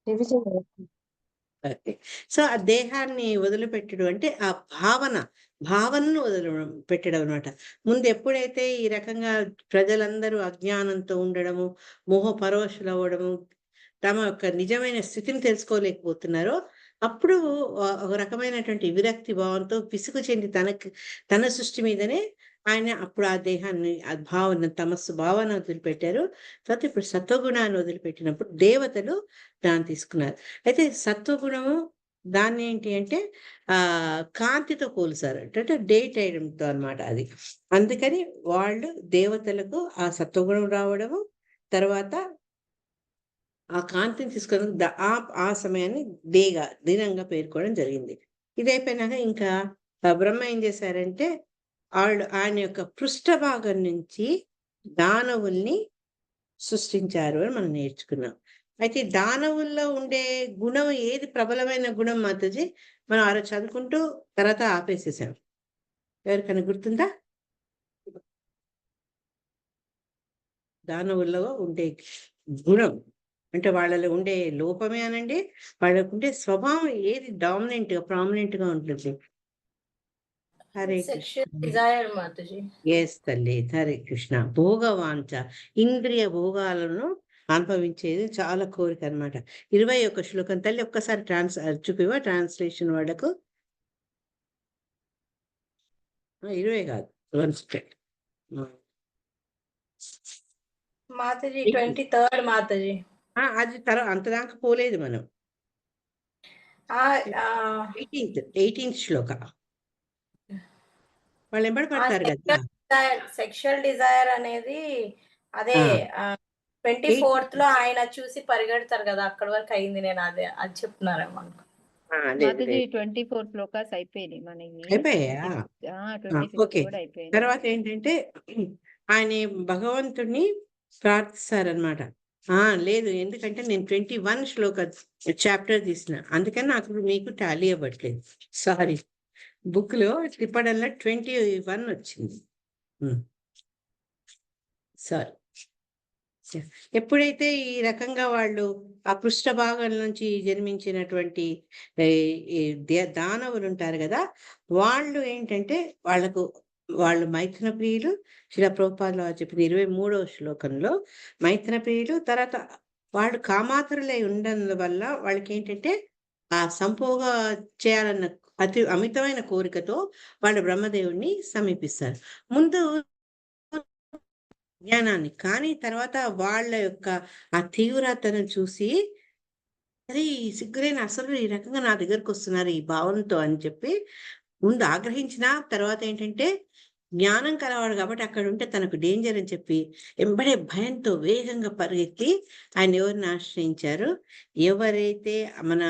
Revision. Okay. So, ఆ దేహాన్ని వదిలిపెట్టడం అంటే ఆ భావన, భావనను పెట్టడం అన్నమాట. ముందెప్పుడైతే ఈ రకంగా ప్రజలందరూ అజ్ఞానంతో ఉండడము, మోహపరవశులవ్వడము, తమ యొక్క నిజమైన స్థితిని తెలుసుకోలేకపోతున్నారో, అప్పుడు ఒక రకమైనటువంటి విరక్తి భావంతో విసుగు చెంది తన సృష్టి మీదనే ఆయన అప్పుడు ఆ దేహాన్ని, ఆ భావన తమస్సు భావన వదిలిపెట్టారు. తర్వాత ఇప్పుడు సత్వగుణాన్ని వదిలిపెట్టినప్పుడు దేవతలు దాన్ని తీసుకున్నారు. అయితే సత్వగుణము దాన్నేంటి అంటే కాంతితో పోలుసారు. అంటే డే టైమ్‌తో అన్నమాట అది. అందుకని వాళ్ళు దేవతలకు ఆ సత్వగుణం రావడము, తర్వాత ఆ కాంతిని తీసుకొని ఆ సమయాన్ని దినంగా పేర్కోవడం జరిగింది. ఇదైపోయినాక ఇంకా బ్రహ్మ ఏం చేశారంటే ఆయన యొక్క పృష్ఠ భాగం నుంచి దానవుల్ని సృష్టించారు అని మనం నేర్చుకున్నాం. అయితే ఈ దానవుల్లో ఉండే గుణం ఏది ప్రబలమైన గుణం మాతాజీ? మనం ఆ రోజు చదువుకుంటూ తర్వాత ఆపేసేసాం. ఎవరికైనా గుర్తుందా? దానవుల్లో ఉండే గుణం. అంటే వాళ్ళలో ఉండే లోపమే అనండి, వాళ్ళకుండే స్వభావం ఏది ప్రామినెంట్‌గా ఉంటుంది? Hare Krishna. Sexual Dzire Mataji. Yes తల్లి. హరే కృష్ణ. భోగవాంఛ. ఇంద్రియ భోగాలను అనుభవించేది చాలా కోరికనమాట. 21 శ్లోకం తల్లి ఒక్కసారి చూపివా ట్రాన్స్‌లేషన్ వాళ్ళకు? 20 కాదు. One second. హ్మ్. మాతాజీ 18. 23rd మాతాజీ. అది అంతదాకా పోలేదు మనం. ఆహ్, ఆహ్, 18థ్ శ్లోక. వాళ్ళు ఎంబడి ఆ పడతారు గదా! సెక్షువల్ డిజైర్ అనేది అదే ఆ! 24థ్‌లో ఆయన చూసి పరిగెడతారు గదా! అక్కడి వరకు అయింది. నేను అది చెప్తున్నారేమో లేదు మాతాజీ లేదు. 24 శ్లోకాస్ అయిపోయినాయి మనయి. అయిపోయాయా? 25th okay. కూడా అయిపోయింది. తర్వాతేంటంటే ఆయన భగవంతుడిని ప్రార్థిస్తారనమాట. లేదు. ఎందుకంటే నేను 21 చాప్టర్ తీసిన. అందుకని నాకు మీకు టాలీ అవ్వట్లేదు. సారీ. బుక్‌లో తిప్పడంలో 21 వచ్చింది. హ్మ్. సారీ. ఎప్పుడైతే ఈ రకంగా వాళ్ళు ఆ పృష్ఠ భాగం నుంచి జన్మించినటువంటి ఈ ఈ దానవులుంటారు గదా! వాళ్ళు ఏంటంటే వాళ్ళు మైథున ప్రియులు. శిలా ప్రభుపాదుల వారు చెప్పిన 23వ శ్లోకంలో మైథున ప్రియులు. తర్వాత వాళ్ళు కామాతురులై ఉండడం వల్ల వాళ్ళకేంటంటే ఆ సంభోగ చేయాలన్న అమితమైన కోరికతో వాళ్ళు బ్రహ్మదేవుడిని సమీపిస్తారు. ముందు జ్ఞానాన్ని. కానీ తర్వాత వాళ్ళ యొక్క ఆ తీవ్రతను చూసి, అరే! ఈ సిగ్గులేని అసలు ఈ రకంగా నా దగ్గరకొస్తున్నారు ఈ భావంతో అని చెప్పి ముందు ఆగ్రహించినా తర్వాతేంటంటే జ్ఞానం కలవాడు కాబట్టి అక్కడుంటే తనకు డేంజర్ అని చెప్పి ఎంబడే భయంతో వేగంగా పరిగెత్తి ఆయన ఎవరిని ఆశ్రయించారు? ఎవరైతే మన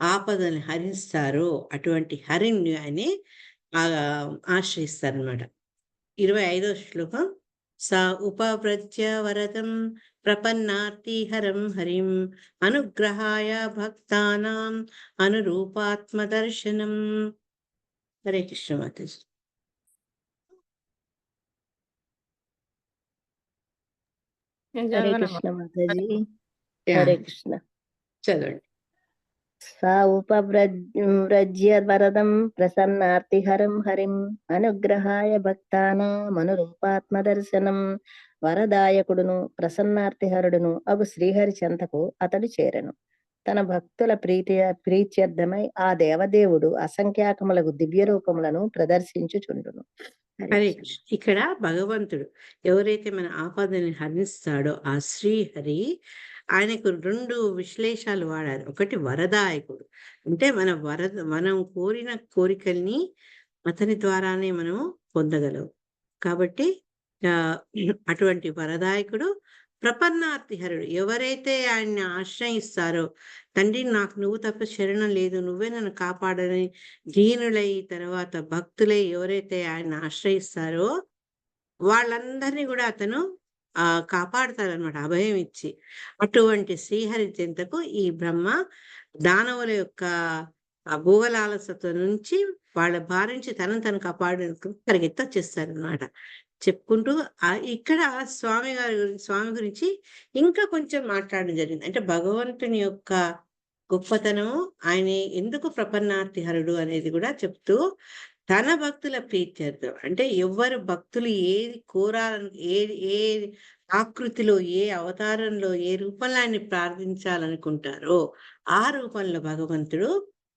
ఆపదల్ని హరిస్తారో అటువంటి హరిని ఆయన్ని ఆశ్రయిస్తారనమాట. 25వ శ్లోకం. స ఉపవ్రజ్య వరదం ప్రపన్నార్తిహరం హరిం అనుగ్రహాయ భక్తానాం అనురూపాత్మదర్శనం. హరే కృష్ణ మాతాజీ. హరే కృష్ణ మాతాజీ. యాహ్! హరే కృష్ణ. చదవండి. సా ఉపవ్రజ్య వరదం ప్రసన్నార్తిహరం హరిం అనుగ్రహాయ భక్తానామనురూపాత్మదర్శనం. వరదాయకుడును ప్రసన్నార్తిహరుడును అగు శ్రీహరి చెంతకు అతడు చేరెను. తన భక్తుల ప్రీత్యర్థమై ఆ దేవదేవుడు అసంఖ్యాకములకు దివ్య రూపములను ప్రదర్శించుచుండును. హరే కృష్ణ. ఇక్కడ భగవంతుడు ఎవరైతే మన ఆపదని హరిస్తాడో ఆ శ్రీహరి ఆయనకు 2 విశ్లేషాలు వాడారు. ఒకటి వరదాయకుడు. అంటే మనం కోరిన కోరికల్ని అతని ద్వారానే మనము పొందగలం. కాబట్టి ఆహ్, అటువంటి వరదాయకుడు, ప్రపన్నార్తిహరుడు. ఎవరైతే ఆయన్ని ఆశ్రయిస్తారో, తండ్రి నాకు నువ్వు తప్ప శరణం లేదు. నువ్వే నన్ను కాపాడని దీనులై తర్వాత భక్తులై ఎవరైతే ఆయన్ని ఆశ్రయిస్తారో వాళ్ళందరినీ గూడా అతను కాపాడతారనమాట అభయం ఇచ్చి. అటువంటి శ్రీహరి చెంతకు ఈ బ్రహ్మ దానవుల యొక్క భోగలాలసత నుంచి వాళ్ళ బారి నుంచి తనను తను కాపాడేందుకు పరిగెత్తొచ్చేస్తారనమాట. చెప్పుకుంటూ ఇక్కడ స్వామి గురించి ఇంకా కొంచెం మాట్లాడడం జరిగింది. అంటే భగవంతుని యొక్క గొప్పతనము, ఆయన ఎందుకు ప్రపన్నార్తిహరుడు అనేది కూడా చెప్తూ, తన భక్తుల ప్రీత్యర్థం అంటే ఎవ్వరు భక్తులు ఏది కోరాలని, ఏ ఆకృతిలో, ఏ అవతారంలో, ఏ రూపంలో ఆయన్ని ప్రార్థించాలనుకుంటారో ఆ రూపంలో భగవంతుడు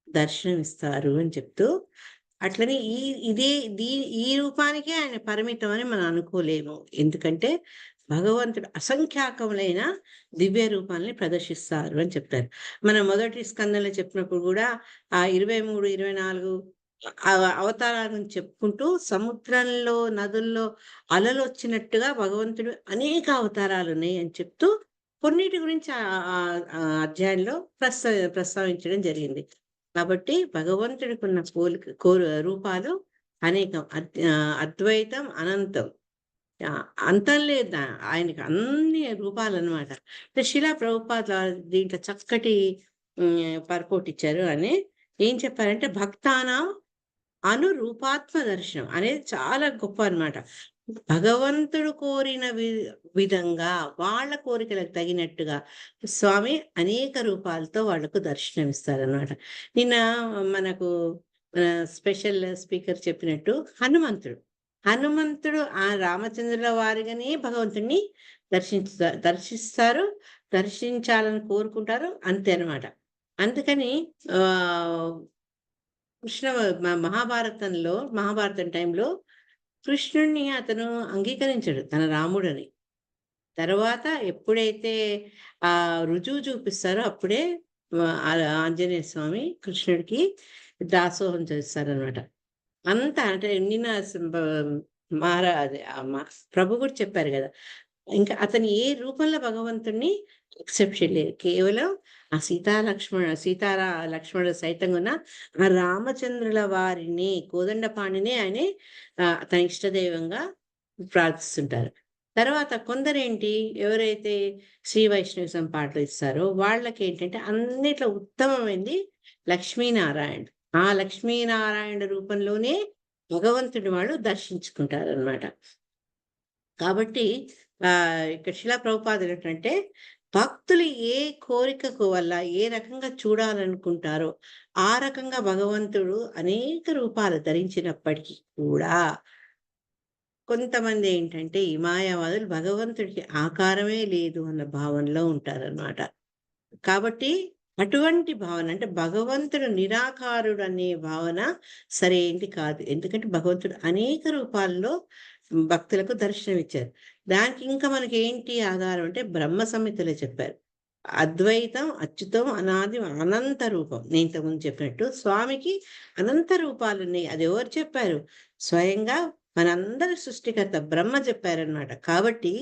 దర్శనమిస్తారు అని చెప్తూ, అట్లనే ఇదే ఈ రూపానికే ఆయన పరిమితం అని మనం అనుకోలేము. ఎందుకంటే భగవంతుడు అసంఖ్యాకములైన దివ్య రూపాల్ని ప్రదర్శిస్తారు అని చెప్తారు. మనం మొదటి స్కందంలో చెప్పినప్పుడు కూడా ఆ 23, 24 అవతారాల గురించి చెప్పుకుంటూ, సముద్రంలో, నదుల్లో అలలు వచ్చినట్టుగా భగవంతుడు అనేక అవతారాలు ఉన్నాయి అని చెప్తూ, కొన్నిటి గురించి అధ్యాయంలో ప్రస్తావించడం జరిగింది. కాబట్టి భగవంతుడికి ఉన్న రూపాలు అనేకం. అద్వైతం అనంతం. అంతం లేదు ఆయనకి అన్ని రూపాలన్నమాట. శిలా ప్రభుపాద దీంట్లో చక్కటి పర్పోర్ట్ ఇచ్చారు. అని ఏం చెప్పారంటే, భక్తానాం అనురూపాత్మ దర్శనం అనేది చాలా గొప్ప అన్నమాట. భగవంతుడు కోరిన విధంగా, వాళ్ళ కోరికలకు తగినట్టుగా స్వామి అనేక రూపాలతో వాళ్లకు దర్శనమిస్తారన్నమాట. నిన్న మనకు స్పెషల్ స్పీకర్ చెప్పినట్టు హనుమంతుడు ఆ రామచంద్రుల వారిగానే భగవంతుడిని దర్శిస్తారు, దర్శించాలని కోరుకుంటారు, అంతే అన్నమాట. అందుకని మహాభారతం టైంలో కృష్ణుడిని అతను అంగీకరించాడు తన రాముడని. తర్వాత ఎప్పుడైతే ఆ రుజువు చూపిస్తారో అప్పుడే ఆంజనేయ స్వామి కృష్ణుడికి దాసోహం చేస్తారనమాట. అంతా అంటే నిన్న ప్రభు కూడా చెప్పారు కదా, ఇంకా అతను ఏ రూపంలో భగవంతుణ్ణి ఎక్సెప్ట్ చేయలేదు. కేవలం ఆ లక్ష్మణుడు సైతంగా ఉన్న ఆ రామచంద్రుల వారిని, కోదండపాణిని ఆయన తన ఇష్టదైవంగా ప్రార్థిస్తుంటారు. తర్వాత కొందరేంటి, ఎవరైతే శ్రీ వైష్ణవిజం పాటిస్తారో వాళ్ళకి ఏంటంటే అన్నిట్లో ఉత్తమమైంది లక్ష్మీనారాయణుడు. ఆ లక్ష్మీనారాయణ రూపంలోనే భగవంతుడి వాళ్ళు దర్శించుకుంటారు అన్నమాట. కాబట్టి ఇక్కడ శిలా ప్రభుపాదులు ఏంటంటే, భక్తులు ఏ కోరికకు వల్ల ఏ రకంగా చూడాలనుకుంటారో ఆ రకంగా భగవంతుడు అనేక రూపాలు ధరించినప్పటికీ కూడా కొంతమంది ఏంటంటే ఈ మాయావాదులు భగవంతుడికి ఆకారమే లేదు అన్న భావనలో ఉంటారన్నమాట. కాబట్టి అటువంటి భావన అంటే భగవంతుడు నిరాకారుడు అనే భావన సరైనది కాదు. ఎందుకంటే భగవంతుడు అనేక రూపాల్లో భక్తులకు దర్శనమిచ్చారు. దానికి ఇంకా మనకి ఏంటి ఆధారం అంటే బ్రహ్మ సంహితలో చెప్పారు. అద్వైతం అచ్యుతం అనాది అనంత రూపం. నేను ఇంతకుముందు చెప్పినట్టు స్వామికి అనంత రూపాలు ఉన్నాయి. అది ఎవరు చెప్పారు? స్వయంగా మనందరి సృష్టికర్త బ్రహ్మ చెప్పారనమాట. కాబట్టి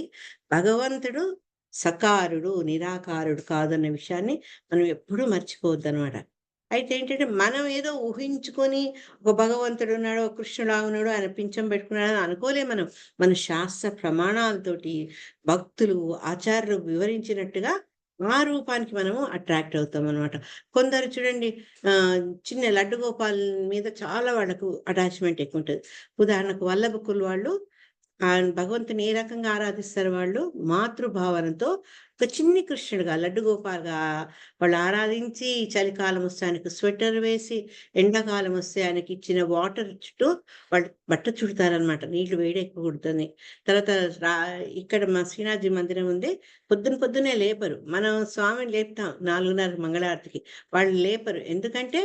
భగవంతుడు సకారుడు, నిరాకారుడు కాదన్న విషయాన్ని మనం ఎప్పుడూ మర్చిపోవద్దు అనమాట. అయితే ఏంటంటే మనం ఏదో ఊహించుకొని ఒక భగవంతుడు ఉన్నాడు, ఒక కృష్ణుడు ఉన్నాడు, ఆయన పింఛం పెట్టుకున్నాడు అని అనుకోలేం. మన శాస్త్ర ప్రమాణాలతోటి భక్తులు, ఆచార్యులు వివరించినట్టుగా ఆ రూపానికి మనము అట్రాక్ట్ అవుతాం అనమాట. కొందరు చూడండి, చిన్న లడ్డు గోపాల్ మీద చాలా వాళ్ళకు అటాచ్మెంట్ ఎక్కువ ఉంటుంది. ఉదాహరణకు వల్లభకులు వాళ్ళు భగవంతుని ఏ రకంగా ఆరాధిస్తారు? వాళ్ళు మాతృభావనతో ఒక చిన్ని కృష్ణుడుగా, లడ్డు గోపాల్గా వాళ్ళు ఆరాధించి, చలికాలం వస్తే ఆయనకు స్వెటర్ వేసి, ఎండాకాలం వస్తే ఆయనకి ఇచ్చిన వాటర్ చుట్టూ వాళ్ళు బట్ట చుడతారనమాట. నీళ్లు వేడి ఎక్కువ కుడుతుంది. తర్వాత ఇక్కడ మా శ్రీనాథ్జీ మందిరం ఉంది. పొద్దున్నే లేపరు. మనం స్వామిని లేపుతాం 4:30 మంగళారతికి. వాళ్ళు లేపరు. ఎందుకంటే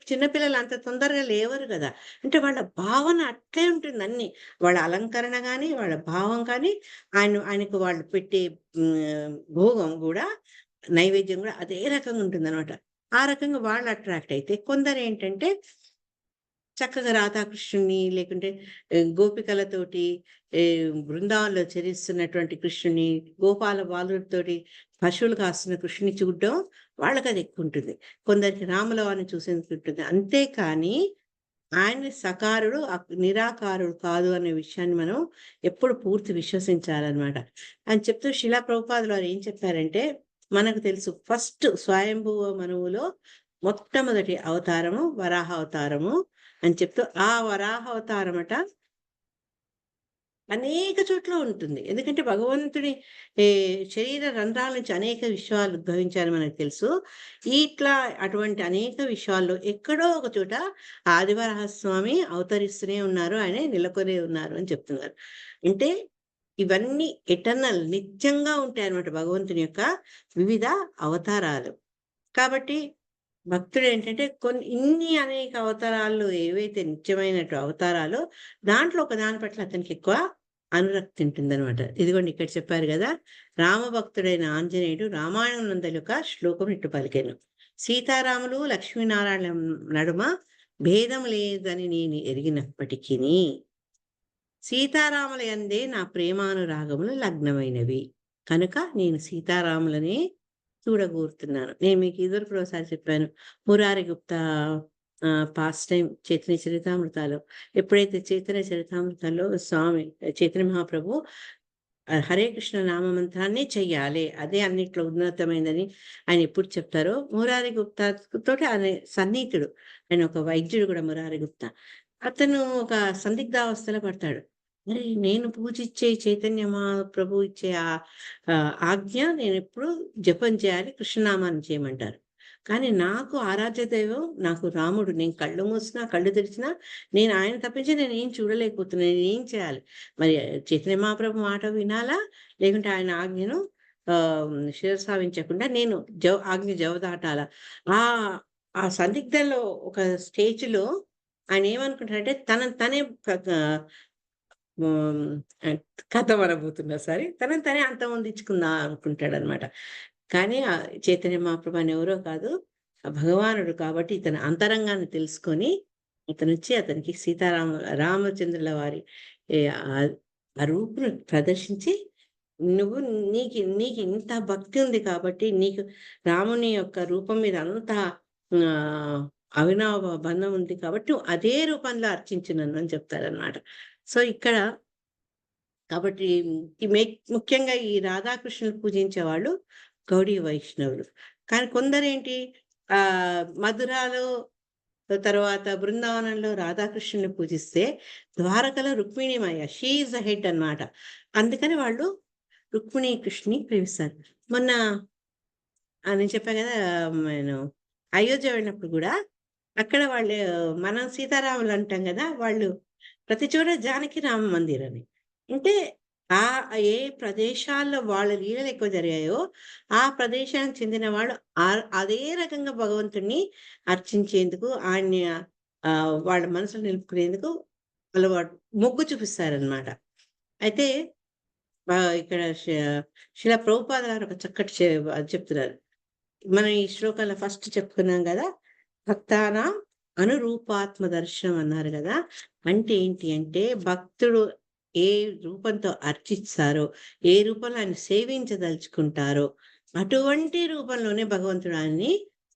చిన్నపిల్లలు అంత తొందరగా లేవరు కదా. అంటే వాళ్ళ భావన అట్లే ఉంటుంది. అన్ని వాళ్ళ అలంకరణ కానీ, వాళ్ళ భావం కానీ, ఆయనకు వాళ్ళు పెట్టే భోగం కూడా, నైవేద్యం కూడా అదే రకంగా ఉంటుందన్నమాట. ఆ రకంగా వాళ్ళు అట్రాక్ట్ అయితే, కొందరు ఏంటంటే చక్కగా రాధాకృష్ణుని లేకుంటే గోపికలతోటి బృందావనంలో చరిస్తున్నటువంటి కృష్ణుని, గోపాల బాలుడితోటి పశువులు కాస్తున్న కృష్ణుని చూడడం వాళ్ళకి అది ఎక్కువ ఉంటుంది. కొందరికి రాములవారిని చూసేందుకు ఉంటుంది. అంతేకాని ఆయన సకారుడు, నిరాకారుడు కాదు అనే విషయాన్ని మనం ఎప్పుడు పూర్తి విశ్వసించాలన్నమాట. అని చెప్తూ శిలా ప్రభుపాదులు వారు ఏం చెప్పారంటే, మనకు తెలుసు ఫస్ట్ స్వయంభువ మనువులో మొట్టమొదటి అవతారము వరాహ అవతారము అని చెప్తూ, ఆ వరాహ అవతారమట అనేక చోట్ల ఉంటుంది. ఎందుకంటే భగవంతుడి శరీర రంధ్రాల నుంచి అనేక విషయాలు ఉద్భవించాయని మనకు తెలుసు. ఇట్లా అటువంటి అనేక విషయాల్లో ఎక్కడో ఒక చోట ఆదివరాహస్వామి అవతరిస్తూనే ఉన్నారు. ఆయనే నెలకొనే ఉన్నారు అని చెప్తున్నారు. అంటే ఇవన్నీ ఎటర్నల్ నిత్యంగా ఉంటాయన్నమాట భగవంతుని యొక్క వివిధ అవతారాలు. కాబట్టి భక్తుడేంటంటే ఇన్ని అనేక అవతారాల్లో ఏవైతే నిత్యమైనటు అవతారాలో దాంట్లో ఒక దాని పట్ల అతనికి ఎక్కువ అనురక్తి ఉంటుందన్నమాట. ఇదిగోండి ఇక్కడ చెప్పారు గదా! రామభక్తుడైన ఆంజనేయుడు రామాయణంనందలి ఒక శ్లోకం ఇట్టు పలికెను. సీతారాములు లక్ష్మీనారాయణుల నడుమ భేదం లేదని నేను ఎరిగినప్పటికిని సీతారాముల యందే నా ప్రేమానురాగములు లగ్నమైనవి. కనుక నేను సీతారాములనే చూడగోరుతున్నాను. నేను మీకు ఇదివరకు ఒకసారి చెప్పాను. మురారి గుప్తా పాస్ట్ టైమ్ చైతన్య చరితామృతాలు ఎప్పుడైతే చైతన్య చరితామృతాల్లో స్వామి చైతన్య మహాప్రభు హరే కృష్ణ నామ మంత్రాన్నే చెయ్యాలి. అదే అన్నిట్లో ఉన్నతమైనదని ఆయన ఎప్పుడు చెప్తారో మురారి గుప్తా తోటి ఆయన సన్నిహితుడు. ఆయన ఒక వైద్యుడు కూడా మురారి గుప్తా. అతను ఒక సందిగ్ధావస్థలో పడతాడు. మరి నేను పూజించే చైతన్య మహాప్రభు ఇచ్చే ఆజ్ఞ నేనెప్పుడు జపం చేయాలి, కృష్ణనామాన్ని చేయమంటారు. కానీ నాకు ఆరాధ్య దైవం నాకు రాముడు. నేను కళ్ళు మూసినా, కళ్ళు తెరిచినా నేను ఆయన తప్పించి నేనేం చూడలేకపోతున్నాను. నేనేం చేయాలి? మరి చైతన్య మహాప్రభు మాట వినాలా? లేకుంటే ఆయన ఆజ్ఞను శిరసావించకుండా నేను ఆజ్ఞ జవదాటాలా? ఆ సందిగ్ధంలో ఒక స్టేజ్‌లో ఆయన ఏమనుకుంటాడంటే తనని తనే కథ అనబోతున్నా సారీ. తనని తనే అంతమొందించుకుందాం అనుకుంటాడనమాట. కానీ చైతన్య మహాప్రభు ఆయన ఎవరో కాదు, భగవానుడు కాబట్టి ఇతని అంతరంగాన్ని తెలుసుకొని అతనొచ్చి అతనికి రామచంద్రుల వారి ఆ రూపును ప్రదర్శించి నువ్వు నీకు ఇంత భక్తి ఉంది కాబట్టి నీకు రాముని యొక్క రూపం మీద అంత అవినావ బంధం ఉంది కాబట్టి నువ్వు అదే రూపంలో అర్చించు నన్ను అని చెప్తారనమాట. సో ఇక్కడ కాబట్టి ముఖ్యంగా ఈ రాధాకృష్ణులు పూజించే వాళ్ళు గౌడీ వైష్ణవులు. కానీ కొందరేంటి మధురాలో తర్వాత బృందావనంలో రాధాకృష్ణుని పూజిస్తే ద్వారకలో రుక్మిణీమయ్య షీ ఈజ్ ద హెడ్ అన్నమాట. అందుకని వాళ్ళు రుక్మిణీ కృష్ణుని ప్రేమిస్తారు. మొన్న నేను చెప్పా కదా, నేను అయోధ్య వెళ్ళినప్పుడు కూడా అక్కడ వాళ్ళు మనం సీతారాములు అంటాం కదా, వాళ్ళు ప్రతి చోట జానకి రామ మందిర్ అని. అంటే ఏ ప్రదేశాల్లో వాళ్ళ లీలలు ఎక్కువ జరిగాయో ఆ ప్రదేశానికి చెందిన వాళ్ళు అదే రకంగా భగవంతుణ్ణి అర్చించేందుకు ఆయన్ని వాళ్ళ మనసులో నిలుపుకునేందుకు అలవాటు మొగ్గు చూపిస్తారనమాట. అయితే ఇక్కడ శిలా ప్రభుపాద గారు ఒక చక్కటి చెప్తున్నారు. మనం ఈ శ్లోకాల ఫస్ట్ చెప్పుకున్నాం కదా, భక్తానా అనురూపాత్మ దర్శనం అన్నారు కదా. అంటే ఏంటి అంటే భక్తుడు ఏ రూపంతో అర్చిస్తారో, ఏ రూపంలో ఆయన సేవించదలుచుకుంటారో అటువంటి రూపంలోనే భగవంతుడు ఆయన్ని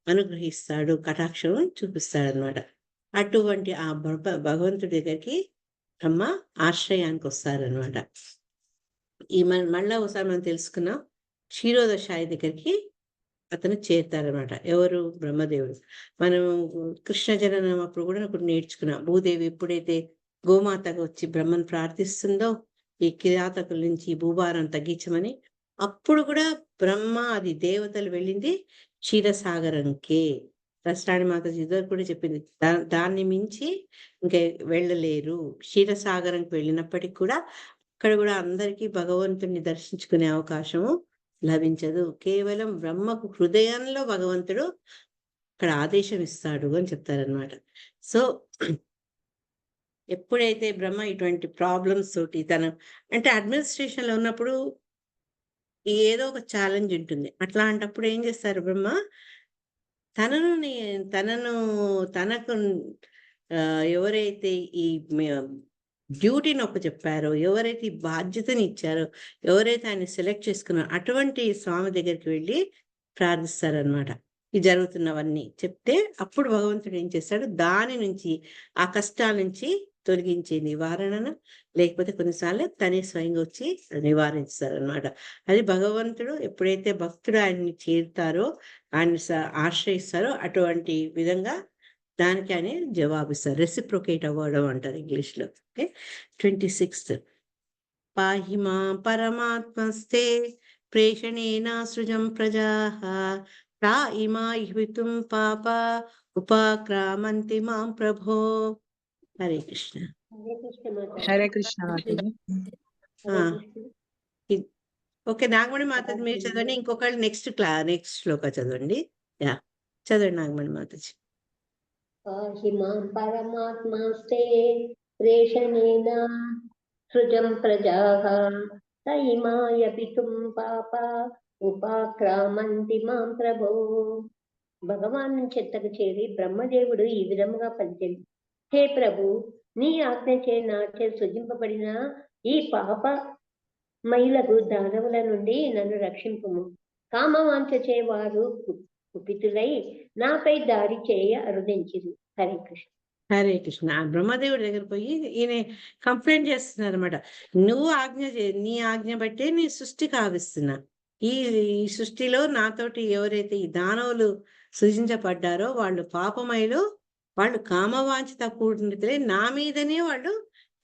అనుగ్రహిస్తాడు, కటాక్షం చూపిస్తాడనమాట. అటువంటి ఆ భగవంతుడి దగ్గరికి బ్రహ్మ ఆశ్రయానికి వస్తారనమాట. మళ్ళా ఒకసారి మనం తెలుసుకున్నాం, క్షీరోదశాయి దగ్గరికి అతను చేరుతారనమాట. ఎవరు? బ్రహ్మదేవుడు. మనం కృష్ణ జననం అప్పుడు కూడా ఇప్పుడు నేర్చుకున్నాం. భూదేవి ఎప్పుడైతే గోమాతగా వచ్చి బ్రహ్మను ప్రార్థిస్తుందో ఈ కిరాతకుల నుంచి భూభారం తగ్గించమని, అప్పుడు కూడా బ్రహ్మ అది దేవతలు వెళ్ళింది క్షీరసాగరంకే. రసరాణి మాతాజీ ఇద్దరు కూడా చెప్పింది దాన్ని మించి ఇంకా వెళ్ళలేరు. క్షీరసాగరంకి వెళ్ళినప్పటికీ కూడా అక్కడ కూడా అందరికీ భగవంతుణ్ణి దర్శించుకునే అవకాశము లభించదు. కేవలం బ్రహ్మకు హృదయంలో భగవంతుడు అక్కడ ఆదేశం ఇస్తాడు అని చెప్తారనమాట. సో ఎప్పుడైతే బ్రహ్మ ఇటువంటి ప్రాబ్లమ్స్ తోటి అంటే అడ్మినిస్ట్రేషన్లో ఉన్నప్పుడు ఏదో ఒక ఛాలెంజ్ ఉంటుంది. అట్లాంటప్పుడు ఏం చేస్తారు బ్రహ్మ, తనకు ఎవరైతే ఈ డ్యూటీని చెప్పారో, ఎవరైతే ఈ బాధ్యతని ఇచ్చారో, ఎవరైతే ఆయన సెలెక్ట్ చేసుకున్నారో అటువంటి స్వామి దగ్గరికి వెళ్ళి ప్రార్థిస్తారనమాట. ఈ జరుగుతున్నవన్నీ చెప్తే అప్పుడు భగవంతుడు ఏం చేస్తాడు, దాని నుంచి ఆ కష్టాల నుంచి తొలగించే నివారణను, లేకపోతే కొన్నిసార్లు తనే స్వయంగా వచ్చి నివారిస్తారనమాట. అది భగవంతుడు ఎప్పుడైతే భక్తుడు ఆయన్ని చేరుతారో, ఆయన్ని ఆశ్రయిస్తారో అటువంటి విధంగా దానికి ఆయన జవాబిస్తారు. రెసిప్రొకేట్ అవ్వడం అంటారు ఇంగ్లీష్లో. ఓకే, 26th పాహి మాం పరమాత్మస్తే ప్రేషణేన సృజం ప్రజాః తా ఇమాయిహితుం పాప ఉపాక్రామంతి మాం ప్రభో. హరే కృష్ణ. హరే కృష్ణ మాతాజీ. ఆ, ఇ- ఓకే, నాగమణి మాతాజీ మీరు చదవండి. ఇంకొకళ్ళు నెక్స్ట్ శ్లోక చదవండి. యా, చదవండి నాగమణి మాతాజీ. పాహి మాం పరమాత్మాస్తే ప్రేషణేన సృజం ప్రజాః తైమాయ పితుం పాప ఉపాక్రామంతి మాం ప్రభో. భగవాను చెత్తకు చేరి బ్రహ్మదేవుడు ఈ విధముగా పలికెను: హే ప్రభు, నీ ఆజ్ఞచే నాచే సృజింపబడిన ఈ పాప మహిళకు దానవుల నుండి నన్ను రక్షింపుము. కామవాంఛచే వారు కుపితులై నాపై దాడి చేయ అరుదించిరి. హరే కృష్ణ. హరే కృష్ణ. ఆ బ్రహ్మదేవుడి దగ్గర పోయి ఈయన కంప్లైంట్ చేస్తున్నారు అనమాట. నువ్వు నీ ఆజ్ఞ బట్టే నీ సృష్టి కావిస్తున్నా. ఈ ఈ సృష్టిలో నాతోటి ఎవరైతే ఈ దానవులు సృజించబడ్డారో వాళ్ళు పాపమైలు, వాళ్ళు కామవాంఛిత కూడినట్లే నా మీదనే వాళ్ళు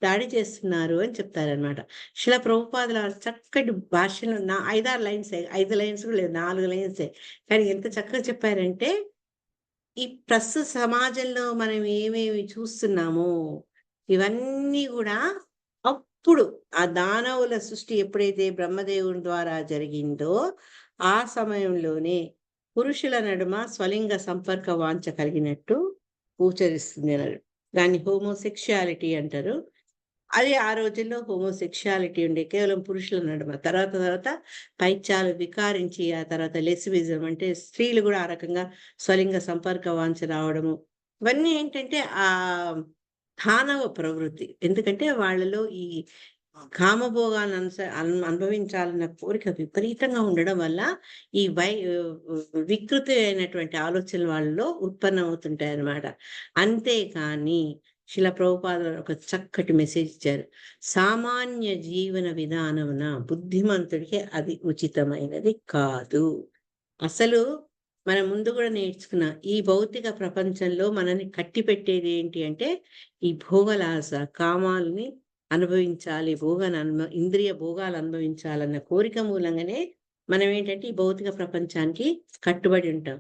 దాడి చేస్తున్నారు అని చెప్తారనమాట. శిలా ప్రభుపాదుల చక్కటి భాషను 5-6 లైన్స్, 5 లైన్స్ కూడా లేదు, 4 లైన్సే, కానీ ఎంత చక్కగా చెప్పారంటే ఈ ప్రస్తుత సమాజంలో మనం ఏమేమి చూస్తున్నామో ఇవన్నీ కూడా అప్పుడు ఆ దానవుల సృష్టి ఎప్పుడైతే బ్రహ్మదేవుని ద్వారా జరిగిందో ఆ సమయంలోనే పురుషుల నడుమ స్వలింగ సంపర్క వాంఛ కలిగినట్టు గోచరిస్తుంది అన్నారు. దాన్ని హోమోసెక్షువాలిటీ అంటారు. అది ఆ రోజుల్లో హోమోసెక్షువాలిటీ ఉండే, కేవలం పురుషుల నడుమ. తర్వాత పైత్యాలు వికారించి ఆ తర్వాత లెస్బిజం అంటే స్త్రీలు కూడా ఆ రకంగా స్వలింగ సంపర్క వాంఛ రావడము, ఇవన్నీ ఏంటంటే ఆ దానవ ప్రవృత్తి. ఎందుకంటే వాళ్ళలో ఈ కామభోగాలను అనుభవించాలన్న కోరిక విపరీతంగా ఉండడం వల్ల ఈ వికృతి అయినటువంటి ఆలోచనలు వాళ్ళలో ఉత్పన్నమవుతుంటాయి అన్నమాట. అంతేకాని శిల ప్రభుపాద ఒక చక్కటి మెసేజ్ ఇచ్చారు: సామాన్య జీవన విధానమున బుద్ధిమంతుడికి అది ఉచితమైనది కాదు. అసలు మనం ముందు కూడా నేర్చుకున్న ఈ భౌతిక ప్రపంచంలో మనల్ని కట్టి పెట్టేది ఏంటి అంటే ఈ భోగలాస, కామాలని అనుభవించాలి, ఇంద్రియ భోగాలు అనుభవించాలన్న కోరిక మూలంగానే మనం ఏంటంటే ఈ భౌతిక ప్రపంచానికి కట్టుబడి ఉంటాం.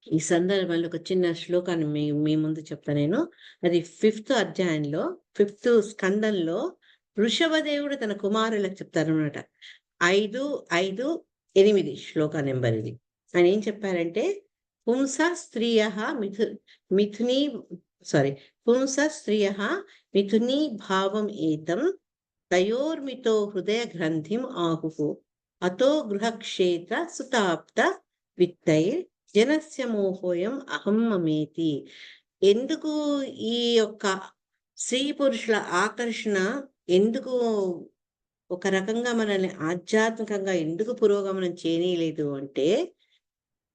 ఈ సందర్భంలో ఒక చిన్న శ్లోకాన్ని మీ ముందు చెప్తా నేను. అది 5th అధ్యాయంలో 5th స్కందంలో వృషభదేవుడు తన కుమారులకు చెప్తారనమాట. 5:5-8 శ్లోక నెంబర్ ఇది. ఆయన ఏం చెప్పారంటే, పుంస స్త్రీయ మిథునీ భావం ఏతం తయోర్మితో హృదయ గ్రంథిం ఆహు అతో గృహక్షేత్ర సుతాప్త విత్తైర్ జనస్య మోహోయం అహం మమేతి. ఎందుకు ఈ యొక్క స్త్రీ పురుషుల ఆకర్షణ ఎందుకు ఒక రకంగా మనల్ని ఆధ్యాత్మికంగా ఎందుకు పురోగమనం చేయలేదు అంటే,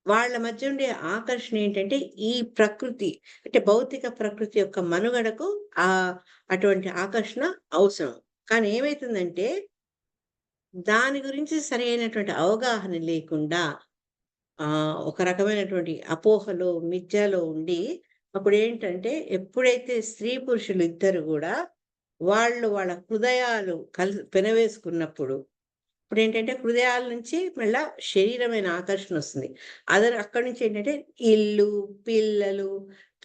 వాళ్ళ మధ్య ఉండే ఆకర్షణ ఏంటంటే ఈ ప్రకృతి అంటే భౌతిక ప్రకృతి యొక్క మనుగడకు అటువంటి ఆకర్షణ అవసరం. కానీ ఏమైతుందంటే దాని గురించి సరైనటువంటి అవగాహన లేకుండా ఒక రకమైనటువంటి అపోహలో, మిథ్యలో ఉండి అప్పుడు ఏంటంటే ఎప్పుడైతే స్త్రీ పురుషులు ఇద్దరు కూడా వాళ్ళ హృదయాలు పెనవేసుకున్నప్పుడు ఇప్పుడు ఏంటంటే హృదయాల నుంచి మళ్ళా శరీరమైన ఆకర్షణ వస్తుంది. అక్కడి నుంచి ఏంటంటే ఇల్లు, పిల్లలు,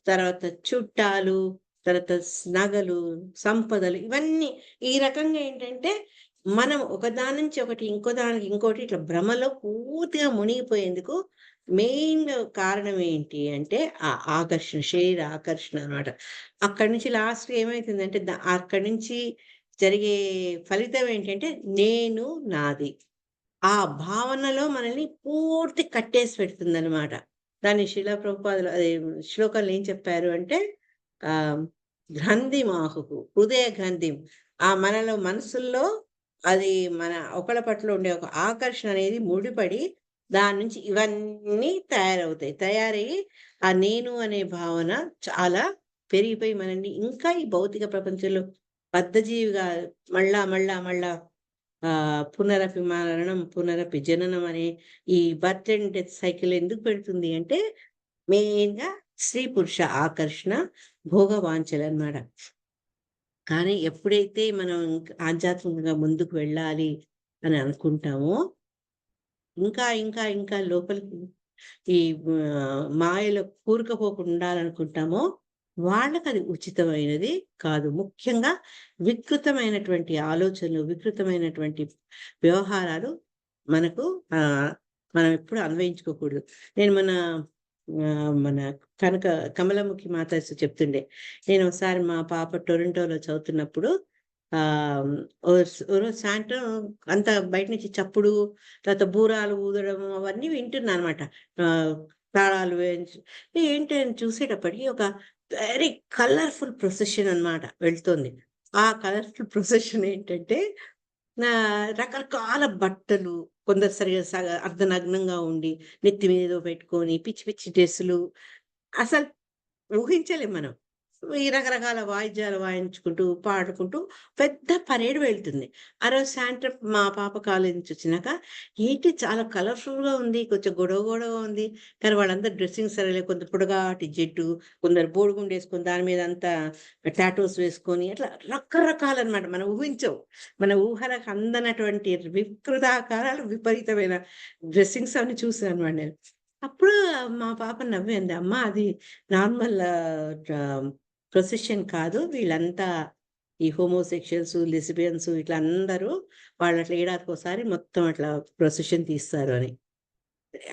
తర్వాత చుట్టాలు, తర్వాత నగలు, సంపదలు, ఇవన్నీ ఈ రకంగా ఏంటంటే మనం ఒకదాని నుంచి ఒకటి ఇంకోటి ఇట్లా భ్రమలో పూర్తిగా మునిగిపోయేందుకు మెయిన్ కారణం ఏంటి అంటే ఆ ఆకర్షణ, శరీర ఆకర్షణ అనమాట. అక్కడి నుంచి లాస్ట్ ఏమైతుందంటే అక్కడి నుంచి జరిగే ఫలితం ఏంటంటే నేను, నాది, ఆ భావనలో మనల్ని పూర్తి కట్టేసి పెడుతుంది అనమాట. దాన్ని శిలా ప్రభుపాదులు అదే శ్లోకంలో ఏం చెప్పారు అంటే గ్రంథిమాహు, హృదయ గ్రంథిం, ఆ మనసుల్లో అది మన ఒకళ్ళ పట్ల ఉండే ఒక ఆకర్షణ అనేది ముడిపడి దాని నుంచి ఇవన్నీ తయారయ్యి ఆ నేను అనే భావన చాలా పెరిగిపోయి మనల్ని ఇంకా ఈ భౌతిక ప్రపంచంలో బద్ధజీవిగా మళ్ళా పునరపి మరణం పునరపి జననం అనే ఈ బర్త్ అండ్ డెత్ సైకిల్ ఎందుకు పెడుతుంది అంటే మెయిన్ గా స్త్రీ పురుష ఆకర్షణ, భోగవాంఛలు అన్నమాట. కానీ ఎప్పుడైతే మనం ఆధ్యాత్మికంగా ముందుకు వెళ్ళాలి అని అనుకుంటామో, ఇంకా ఇంకా ఇంకా లోపలికి ఈ మాయలో కూరుకుపోకుండా ఉండాలనుకుంటామో, వాళ్ళకది ఉచితమైనది కాదు. ముఖ్యంగా వికృతమైనటువంటి ఆలోచనలు, వికృతమైనటువంటి వ్యవహారాలు మనకు మనం ఎప్పుడు అన్వయించుకోకూడదు. నేను మన కమలముఖి మాతాజీ చెప్తుండే. నేను ఒకసారి మా పాప టొరంటోలో చదువుతున్నప్పుడు ఓ రోజు సాయంత్రం అంతా బయట నుంచి చప్పుడు, తర్వాత బూరాలు ఊదడం అవన్నీ వింటున్నా అనమాట. తాళాలు వేయించి ఏంటి అని చూసేటప్పటికి ఒక వెరీ కలర్ఫుల్ ప్రొసెషన్ అన్నమాట వెళ్తోంది. ఆ కలర్ఫుల్ ప్రొసెషన్ ఏంటంటే రకరకాల బట్టలు, కొందరు సరిగా అర్ధనగ్నంగా ఉండి, నెత్తి మీద ఏదో పెట్టుకొని, పిచ్చి పిచ్చి డ్రెస్సులు. అసలు ఊహించలేం మనం. ఈ రకరకాల వాయిద్యాలు వాయించుకుంటూ, పాడుకుంటూ పెద్ద పరేడ్ వెళ్తుంది. ఆ రోజు సాయంత్రం మా పాప కాలేజీ నుంచి వచ్చినాక, ఏంటి చాలా కలర్‌ఫుల్‌గా ఉంది, కొంచెం గొడవ గొడవగా ఉంది. కానీ వాళ్ళందరూ డ్రెస్సింగ్ సరేలే, కొంత పొడగాటి జుట్టు, కొందరు బోడిగుండేసుకొని దాని మీద అంతా టాటూస్ వేసుకొని, అట్లా రకరకాలనమాట. మనం ఊహించవు. మన ఊహలకు అందనటువంటి వికృతాకారాలు, విపరీతమైన డ్రెస్సింగ్స్ అన్ని చూసానన్నమాట నేను. అప్పుడు మా పాప నవ్వి అంది, "అమ్మ అది నార్మల్ ప్రొసెషన్ కాదు. వీళ్ళంతా ఈ హోమోసెక్షువల్స్, లెస్బియన్స్ ఇట్లా అందరూ వాళ్ళు అట్లా ఏడాదికోసారి మొత్తం అట్లా ప్రొసెషన్ తీస్తారు" అని.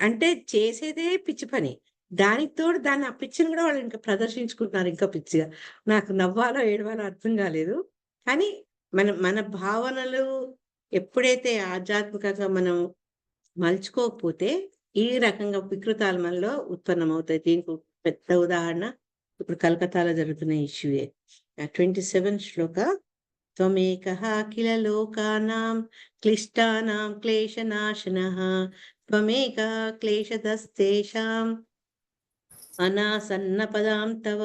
అంటే చేసేదే పిచ్చి పని. దానికి తోడు దాన్ని ఆ పిచ్చిని కూడా వాళ్ళు ఇంకా ప్రదర్శించుకుంటున్నారు ఇంకా పిచ్చిగా. నాకు నవ్వాలో, ఏడవాలో అర్థం కాలేదు. కానీ మన మన భావనలు ఎప్పుడైతే ఆధ్యాత్మికంగా మనం మలుచుకోకపోతే ఈ రకంగా వికృతాలు మనలో ఉత్పన్నమవుతాయి. దీనికి పెద్ద ఉదాహరణ ఇప్పుడు కలకత్తాలో జరుగుతున్న ఇష్యూయే. 27 శ్లోక త్వమేకః కిల లోకానాం క్లిష్టానాం క్లేశనాశనః త్వమేకః క్లేశదస్తేషాం అనాసన్నపదాం తవ.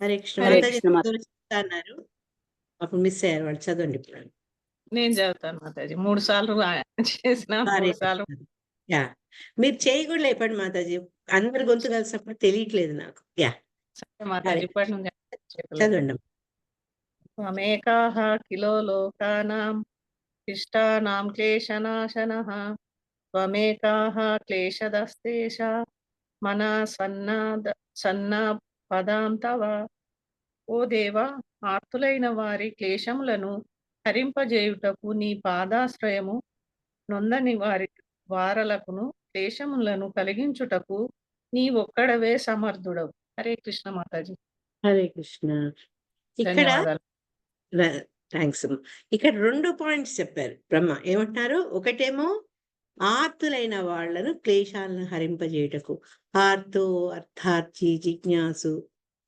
హరే కృష్ణ. హరే మాతాజీ కృష్ణ మాత. చెప్తా అన్నారు, అప్పుడు మిస్ అయ్యారు వాళ్ళు. చదవండి ఇప్పుడు. నేను చదువుతాను మాతాజీ. 3 సార్లు చేసిన హరే 3 సార్లు. కృష్ణ. యాహ్! మీరు చేయి కూడా లేపండి మాతాజీ. అందరి గొంతు కలిసినప్పుడు తెలియట్లేదు నాకు. యాహ్! సరే మాతాజీ, హరే ఇప్పటి నుంచి చేతులు. చదవండి. త్వమేకాః కిలో లోకానాం శిష్టానాం క్లేశనాశనః త్వమేకాః క్లేశదస్తేషా సన్నపదాం తవ. ఓ దేవా, ఆర్తులైన వారి క్లేశములను హరింపజేయుటకు నీ పాదాశ్రయము, నొందని వారి వారలకును క్లేశములను కలిగించుటకు నీ ఒక్కడవే సమర్థుడవు. హరే కృష్ణ మాతాజీ. హరే కృష్ణ. ఇక్కడ ధన్యవాదాలు. థ్యాంక్స్. ఇక్కడ 2 పాయింట్స్ చెప్పారు బ్రహ్మ. ఏమంటున్నారు? ఒకటేమో ఆర్తులైన వాళ్ళను క్లేశాలను హరింపజేయుటకు. ఆర్తో అర్థార్థి జిజ్ఞాసు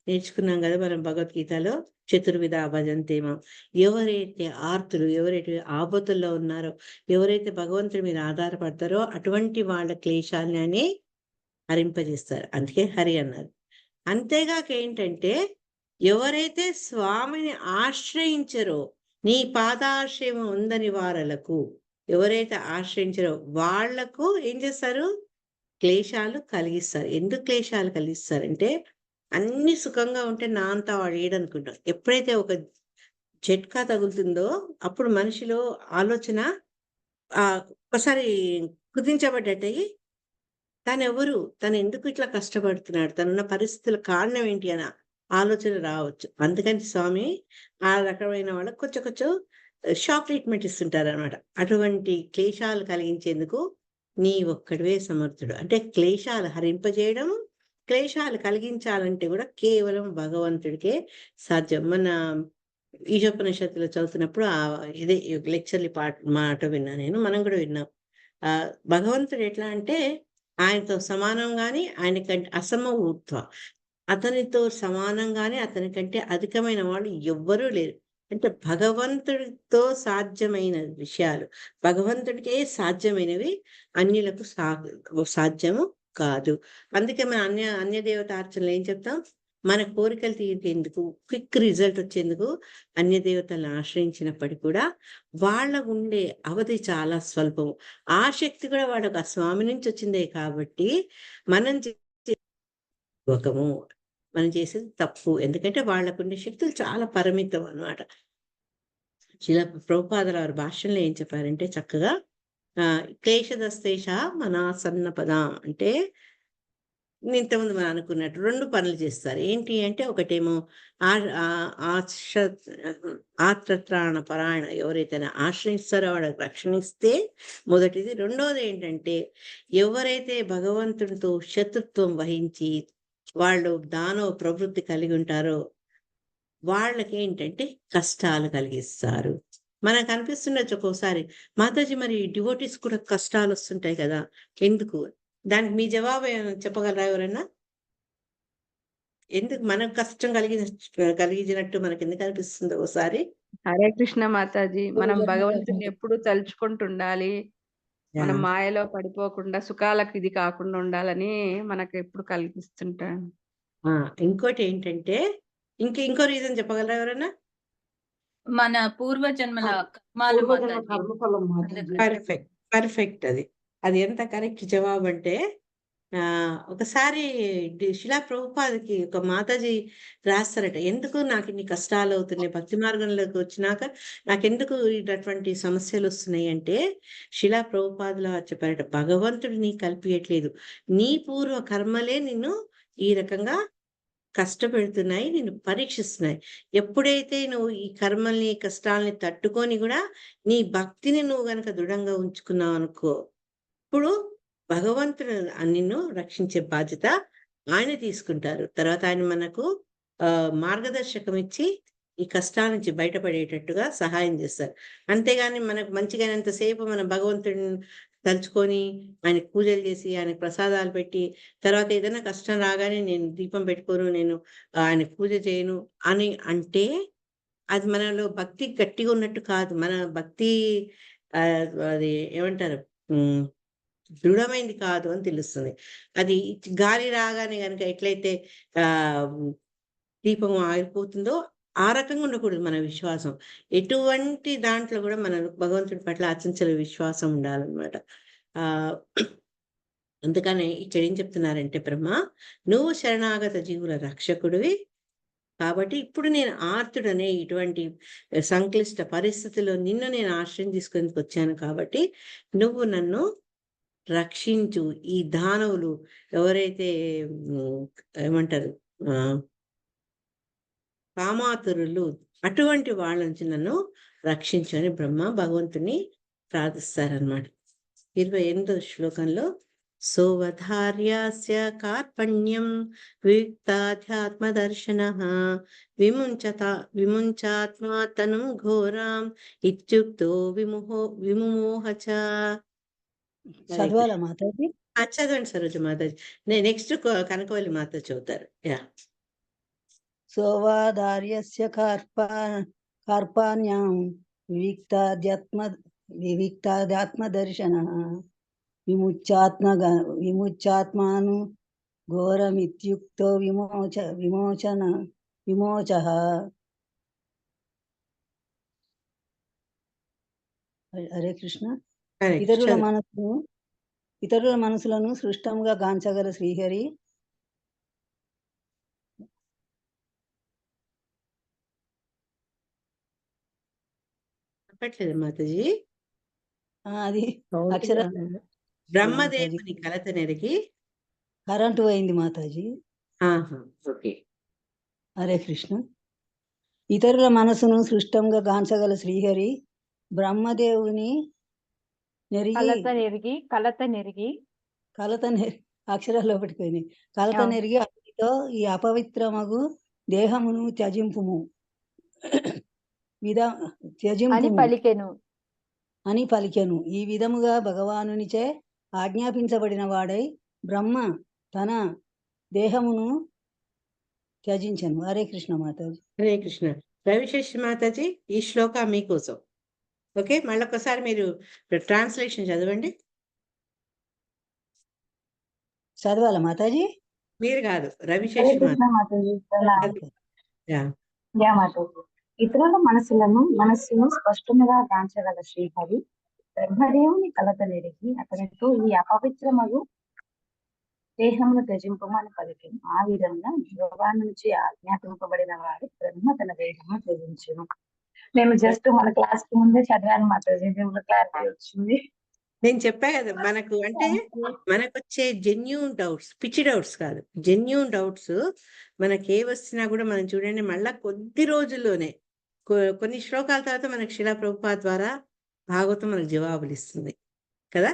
నేర్చుకున్నాం కదా మనం భగవద్గీతలో. చతుర్విధ భజంతేమో. ఎవరైతే ఆర్తులు, ఎవరైతే ఆపతుల్లో ఉన్నారో, ఎవరైతే భగవంతుడి మీద ఆధారపడతారో అటువంటి వాళ్ళ క్లేశాలని హరింపజేస్తారు. అందుకే హరి అన్నారు. అంతేగాక ఏంటంటే, ఎవరైతే స్వామిని ఆశ్రయించరో, నీ పాదాశ్రయం ఉందని వారలకు, ఎవరైతే ఆశ్రయించరో వాళ్లకు ఏం చేస్తారు? క్లేశాలు కలిగిస్తారు. ఎందుకు క్లేశాలు కలిగిస్తారంటే, అన్ని సుఖంగా ఉంటే నా అంతా వాడు ఏడనుకుంటాం. ఎప్పుడైతే ఒక జట్కా తగులుతుందో అప్పుడు మనిషిలో ఆలోచన ఒకసారి కుదించబడ్డట్టయి తనెవరు, తను ఎందుకు ఇట్లా కష్టపడుతున్నాడు, తనున్న పరిస్థితుల కారణం ఏంటి అని ఆలోచన రావచ్చు. అందుకని స్వామి ఆ రకమైన వాళ్ళకి కొంచెం కొంచెం షాక్ ట్రీట్మెంట్ ఇస్తుంటారనమాట. అటువంటి క్లేశాలు కలిగించేందుకు నీ ఒక్కడివే సమర్థుడు. అంటే క్లేశాలు హరింపజేయడం, క్లేశాలు కలిగించాలంటే కూడా కేవలం భగవంతుడికే సాధ్యం. మన ఈశోపనిషత్తులో చదువుతున్నప్పుడు ఇదే లెక్చర్లు మాట విన్నా నేను, మనం కూడా విన్నాం. భగవంతుడు ఎట్లా అంటే ఆయనతో సమానం గాని, ఆయన కంటే అసమూర్ధ్వ, అతనితో సమానంగానే అతని కంటే అధికమైన వాళ్ళు ఎవ్వరూ లేరు. అంటే భగవంతుడితో సాధ్యమైన విషయాలు, భగవంతుడికే సాధ్యమైనవి అన్యులకు సాధ్యము కాదు. అందుకే మన అన్య దేవతార్చనలు ఏం చెప్తాం? మన కోరికలు తీర్చేందుకు, క్విక్ రిజల్ట్ వచ్చేందుకు అన్య దేవతలను ఆశ్రయించినప్పటికీ కూడా వాళ్ళ ఉండే అవధి చాలా స్వల్పము. ఆ శక్తి కూడా వాళ్ళకు ఆ స్వామి నుంచి వచ్చిందే కాబట్టి మనం ఒకము మనం చేసేది తప్పు. ఎందుకంటే వాళ్ళకుండే శక్తులు చాలా పరిమితం అన్నమాట. శిలా ప్రభుపాదుల వారి భాషణలో ఏం చెప్పారంటే చక్కగా క్లేశదస్తేష మనాసన్న పదాం అంటే ఇంతకుముందు మనం అనుకున్నట్టు 2 పనులు చేస్తారు. ఏంటి అంటే ఒకటేమో ఆత్రత్రాణ పరాయణ ఎవరైతే ఆశ్రయిస్తారో వాళ్ళకి రక్షణ ఇస్తే మొదటిది. రెండోది ఏంటంటే ఎవరైతే భగవంతుడితో శత్రుత్వం వహించి వాళ్ళు దానవ ప్రవృత్తి కలిగి ఉంటారో వాళ్ళకి ఏంటంటే కష్టాలు కలిగిస్తారు. మనకు అనిపిస్తుండొచ్చు ఒక్కోసారి, మాతాజీ మరి డివోటీస్ కూడా కష్టాలు వస్తుంటాయి కదా, ఎందుకు? దానికి మీ జవాబు ఏమైనా చెప్పగలరా ఎవరైనా? ఎందుకు మనకు కష్టం కలిగించినట్టు మనకి ఎందుకు అనిపిస్తుంది ఒకసారి? హరే కృష్ణ మాతాజీ. మనం భగవంతుని ఎప్పుడు తలుచుకుంటుండాలి. మనం మాయలో పడిపోకుండా సుఖాలకు ఇది కాకుండా ఉండాలని మనకు ఎప్పుడు కల్పిస్తుంటాడు. ఇంకోటి ఏంటంటే ఇంకో రీజన్ చెప్పగలరా ఎవరైనా? మన పూర్వజన్మల కర్మాలు మాతాజీ. పర్ఫెక్ట్. అది ఎంత కరెక్ట్ జవాబు అంటే ఒకసారి శిలా ప్రభుపాదకి ఒక మాతాజీ రాస్తారట, ఎందుకు నాకు ఇన్ని కష్టాలు అవుతున్నాయి, భక్తి మార్గంలోకి వచ్చినాక నాకెందుకు ఇటువంటి సమస్యలు వస్తున్నాయి అంటే శిలా ప్రభుపాదుల చెప్పారట, భగవంతుడు నీ కల్పియట్లేదు, నీ పూర్వ కర్మలే నిన్ను ఈ రకంగా కష్టపెడుతున్నాయి, నిన్ను పరీక్షిస్తున్నాయి. ఎప్పుడైతే నువ్వు ఈ కర్మల్ని కష్టాలని తట్టుకొని కూడా నీ భక్తిని నువ్వు గనక దృఢంగా ఉంచుకున్నావు అనుకో, ఇప్పుడు భగవంతుడు నిన్ను రక్షించే బాధ్యత ఆయన తీసుకుంటారు. తర్వాత ఆయన మనకు మార్గదర్శకం ఇచ్చి ఈ కష్టాల నుంచి బయటపడేటట్టుగా సహాయం చేస్తారు. అంతేగాని మనకు మంచిగానంతసేపు మనం భగవంతుడిని తలుచుకొని ఆయనకు పూజలు చేసి ఆయనకు ప్రసాదాలు పెట్టి తర్వాత ఏదైనా కష్టం రాగానే నేను దీపం పెట్టుకోను, నేను ఆయనకు పూజ చేయను అని అంటే అది మనలో భక్తి గట్టిగా ఉన్నట్టు కాదు. మన భక్తి అది ఏమంటారు, దృఢమైంది కాదు అని తెలుస్తుంది. అది గాలి రాగానే కనుక ఎట్లయితే దీపం ఆగిపోతుందో ఆ రకంగా ఉండకూడదు మన విశ్వాసం. ఎటువంటి దాంట్లో కూడా మన భగవంతుడి పట్ల అచంచల విశ్వాసం ఉండాలన్నమాట. అందుకనే ఇక్కడ ఏం చెప్తున్నారంటే బ్రహ్మ, నువ్వు శరణాగత జీవుల రక్షకుడివి కాబట్టి ఇప్పుడు నేను ఆర్తుడనే ఇటువంటి సంక్లిష్ట పరిస్థితిలో నిన్ను నేను ఆశ్రయం తీసుకొని వచ్చాను కాబట్టి నువ్వు నన్ను రక్షించు. ఈ దానవులు ఎవరైతే ఏమంటారు కామాతురులు, అటువంటి వాళ్ళ నుంచి నన్ను రక్షించు అని బ్రహ్మ భగవంతుని ప్రార్థిస్తారనమాట. 28వ శ్లోకంలో సోవధార్యాస్య కార్పణ్యం వియుక్తాధ్యాత్మదర్శనః విముంచాత్మాతనుం ఘోరాం ఇత్యుక్తో విముమోహ చ. చదవాలా మాతాజీ? చదవండి సరోజ మాతాజీ. నెక్స్ట్ కనకవల్లి మాత చదువుతారు. సోవాదార్యస్య కార్పాణ్యాం వివిక్తాధ్యాత్మదర్శనః విముచ్యాత్మాను ఘోరమిత్యుక్తో విమోచః. హరే కృష్ణ. ఇతరుల మనసులను సృష్టంగా గాంచగల శ్రీహరి చెప్పట్లేదు మాతాజీ. అది అక్షర బ్రహ్మదేవుని కలత నెరిగి కరెంటు పోయింది మాతాజీ. ఓకే. హరే కృష్ణ. ఇతరుల మనసును సృష్టంగా గాంచగల శ్రీహరి బ్రహ్మదేవుని అక్షరాలు పట్టుకొని కలత నెరిగి అతనితో ఈ అపవిత్రమగు దేహమును త్యజింపుము అని పలికెను. ఈ విధముగా భగవానునిచే ఆజ్ఞాపించబడిన వాడై బ్రహ్మ తన దేహమును త్యజించను. హరే కృష్ణ మాతాజీ. హరే కృష్ణ. రవిశేష్ మాతాజీ, ఈ శ్లోక మీకోసం. ఓకే, మళ్ళొకసారి మీరు ట్రాన్స్లేషన్ చదవండి. చదవాలా మాతాజీ? మీరు కాదు, రవిశేష్ మాతాజీ. ఇతరుల మనస్సును స్పష్టంగా గాంచగల శ్రీహరి బ్రహ్మదేవుని కలత నెరిగి అతనితో ఈ అపవిత్రమగు దేహమును త్యజింపమని పలికెను. ఆ విధంగా భగవాన్ నుంచి ఆజ్ఞాపింపబడిన వాడు బ్రహ్మ తన దేహమును త్యజించును. నేను జస్ట్ మన క్లాస్ కి ముందే చదివాను మాతాజీ, దీంట్లో క్లారిటీ వచ్చింది. నేను చెప్పా కదా, మనకు అంటే మనకొచ్చే జెన్యూన్ డౌట్స్, పిచ్చి డౌట్స్ కాదు, జెన్యూన్ డౌట్స్ మనకి ఏ వచ్చినా కూడా మనం చూడండి మళ్ళా కొద్ది రోజుల్లోనే కొన్ని శ్లోకాల తర్వాత మనకు శిలా ప్రభుపాద ద్వారా భాగవతం మనకు జవాబులు ఇస్తుంది కదా.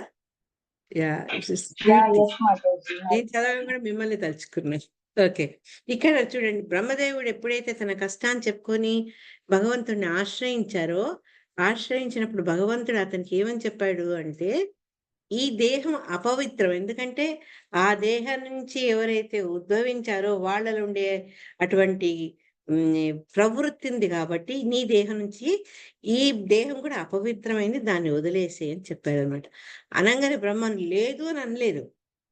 Yeah, yes Mataji. నేను చదవడం కూడా మిమ్మల్ని తలుచుకున్నాను. ఓకే, ఇక్కడ చూడండి, బ్రహ్మదేవుడు ఎప్పుడైతే తన కష్టాన్ని చెప్పుకొని భగవంతుడిని ఆశ్రయించినప్పుడు భగవంతుడు అతనికి ఏమని చెప్పాడు అంటే, ఈ దేహం అపవిత్రం, ఎందుకంటే ఆ దేహం నుంచి ఎవరైతే ఉద్భవించారో వాళ్ళలో ఉండే అటువంటి ప్రవృత్తి ఉంది కాబట్టి నీ దేహం నుంచి ఈ దేహం కూడా అపవిత్రమైంది, దాన్ని వదిలేసే అని చెప్పాడు అనమాట. అనగానే బ్రహ్మను లేదు అని అనలేదు,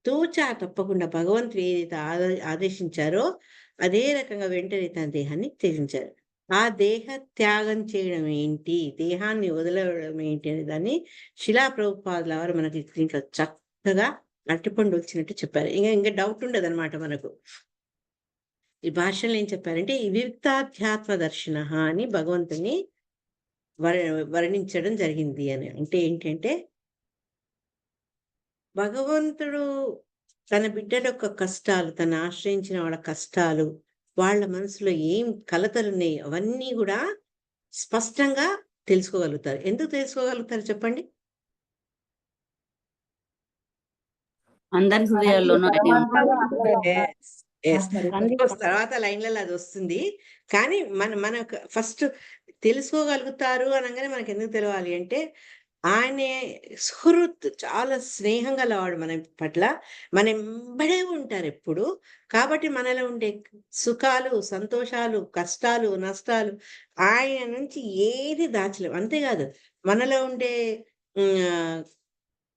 తూచా తప్పకుండా భగవంతుడు ఏదైతే ఆదేశించారో అదే రకంగా వెంటనే తన దేహాన్ని త్యజించారు. ఆ దేహ త్యాగం చేయడం ఏంటి, దేహాన్ని వదలడం ఏంటి అనే దాన్ని శిలా ప్రభుపాదుల వారు మనకి దీంట్లో చక్కగా అరటిపండు వచ్చినట్టు చెప్పారు. ఇంకా డౌట్ ఉండదు అనమాట మనకు. ఈ భాషలో ఏం చెప్పారంటే, ఈ వివిక్తాధ్యాత్మ దర్శన అని భగవంతుని వర్ణించడం జరిగింది అని. అంటే ఏంటంటే, భగవంతుడు తన బిడ్డల యొక్క కష్టాలు, తను ఆశ్రయించిన వాళ్ళ కష్టాలు, వాళ్ళ మనసులో ఏం కలతలున్నాయి అవన్నీ కూడా స్పష్టంగా తెలుసుకోగలుగుతారు. ఎందుకు తెలుసుకోగలుగుతారు చెప్పండి? అందరి హృదయాల్లోనూ ఆయన ఉంటారు. తర్వాత లైన్లలో అది వస్తుంది. కానీ మనకు ఫస్ట్ తెలుసుకోగలుగుతారు అనగానే మనకి ఎందుకు తెలవాలి అంటే, ఆయన సుహృత్, చాలా స్నేహం గలవాడు మన పట్ల, మన ఎంబడే ఉంటారు ఎప్పుడు. కాబట్టి మనలో ఉండే సుఖాలు, సంతోషాలు, కష్టాలు, నష్టాలు ఆయన నుంచి ఏది దాచలేము. అంతేకాదు, మనలో ఉండే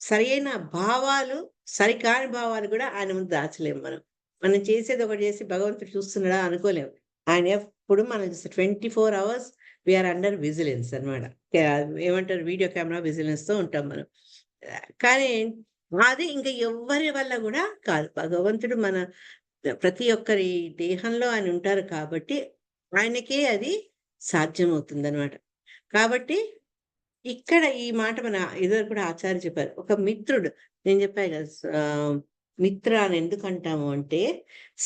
సరైన భావాలు, సరికాని భావాలు కూడా ఆయన ముందు దాచలేము. మనం చేసేది ఒకటి చేసి భగవంతుడు చూస్తున్నాడా అనుకోలేము. ఆయన ఎప్పుడు మనం 24 hours వీఆర్ అండర్ విజిలెన్స్ అనమాట. ఏమంటారు, వీడియో కెమెరా విజిలెన్స్ తో ఉంటాం మనం. కానీ అది ఇంకా ఎవరి వల్ల కూడా కాదు. భగవంతుడు మన ప్రతి ఒక్కరి దేహంలో ఆయన ఉంటారు కాబట్టి ఆయనకే అది సాధ్యమవుతుంది అనమాట. కాబట్టి ఇక్కడ ఈ మాట మన ఇదివరకు కూడా ఆచార్య చెప్పారు. ఒక మిత్రుడు, నేను చెప్పాను కదా మిత్ర అని ఎందుకు అంటాము అంటే,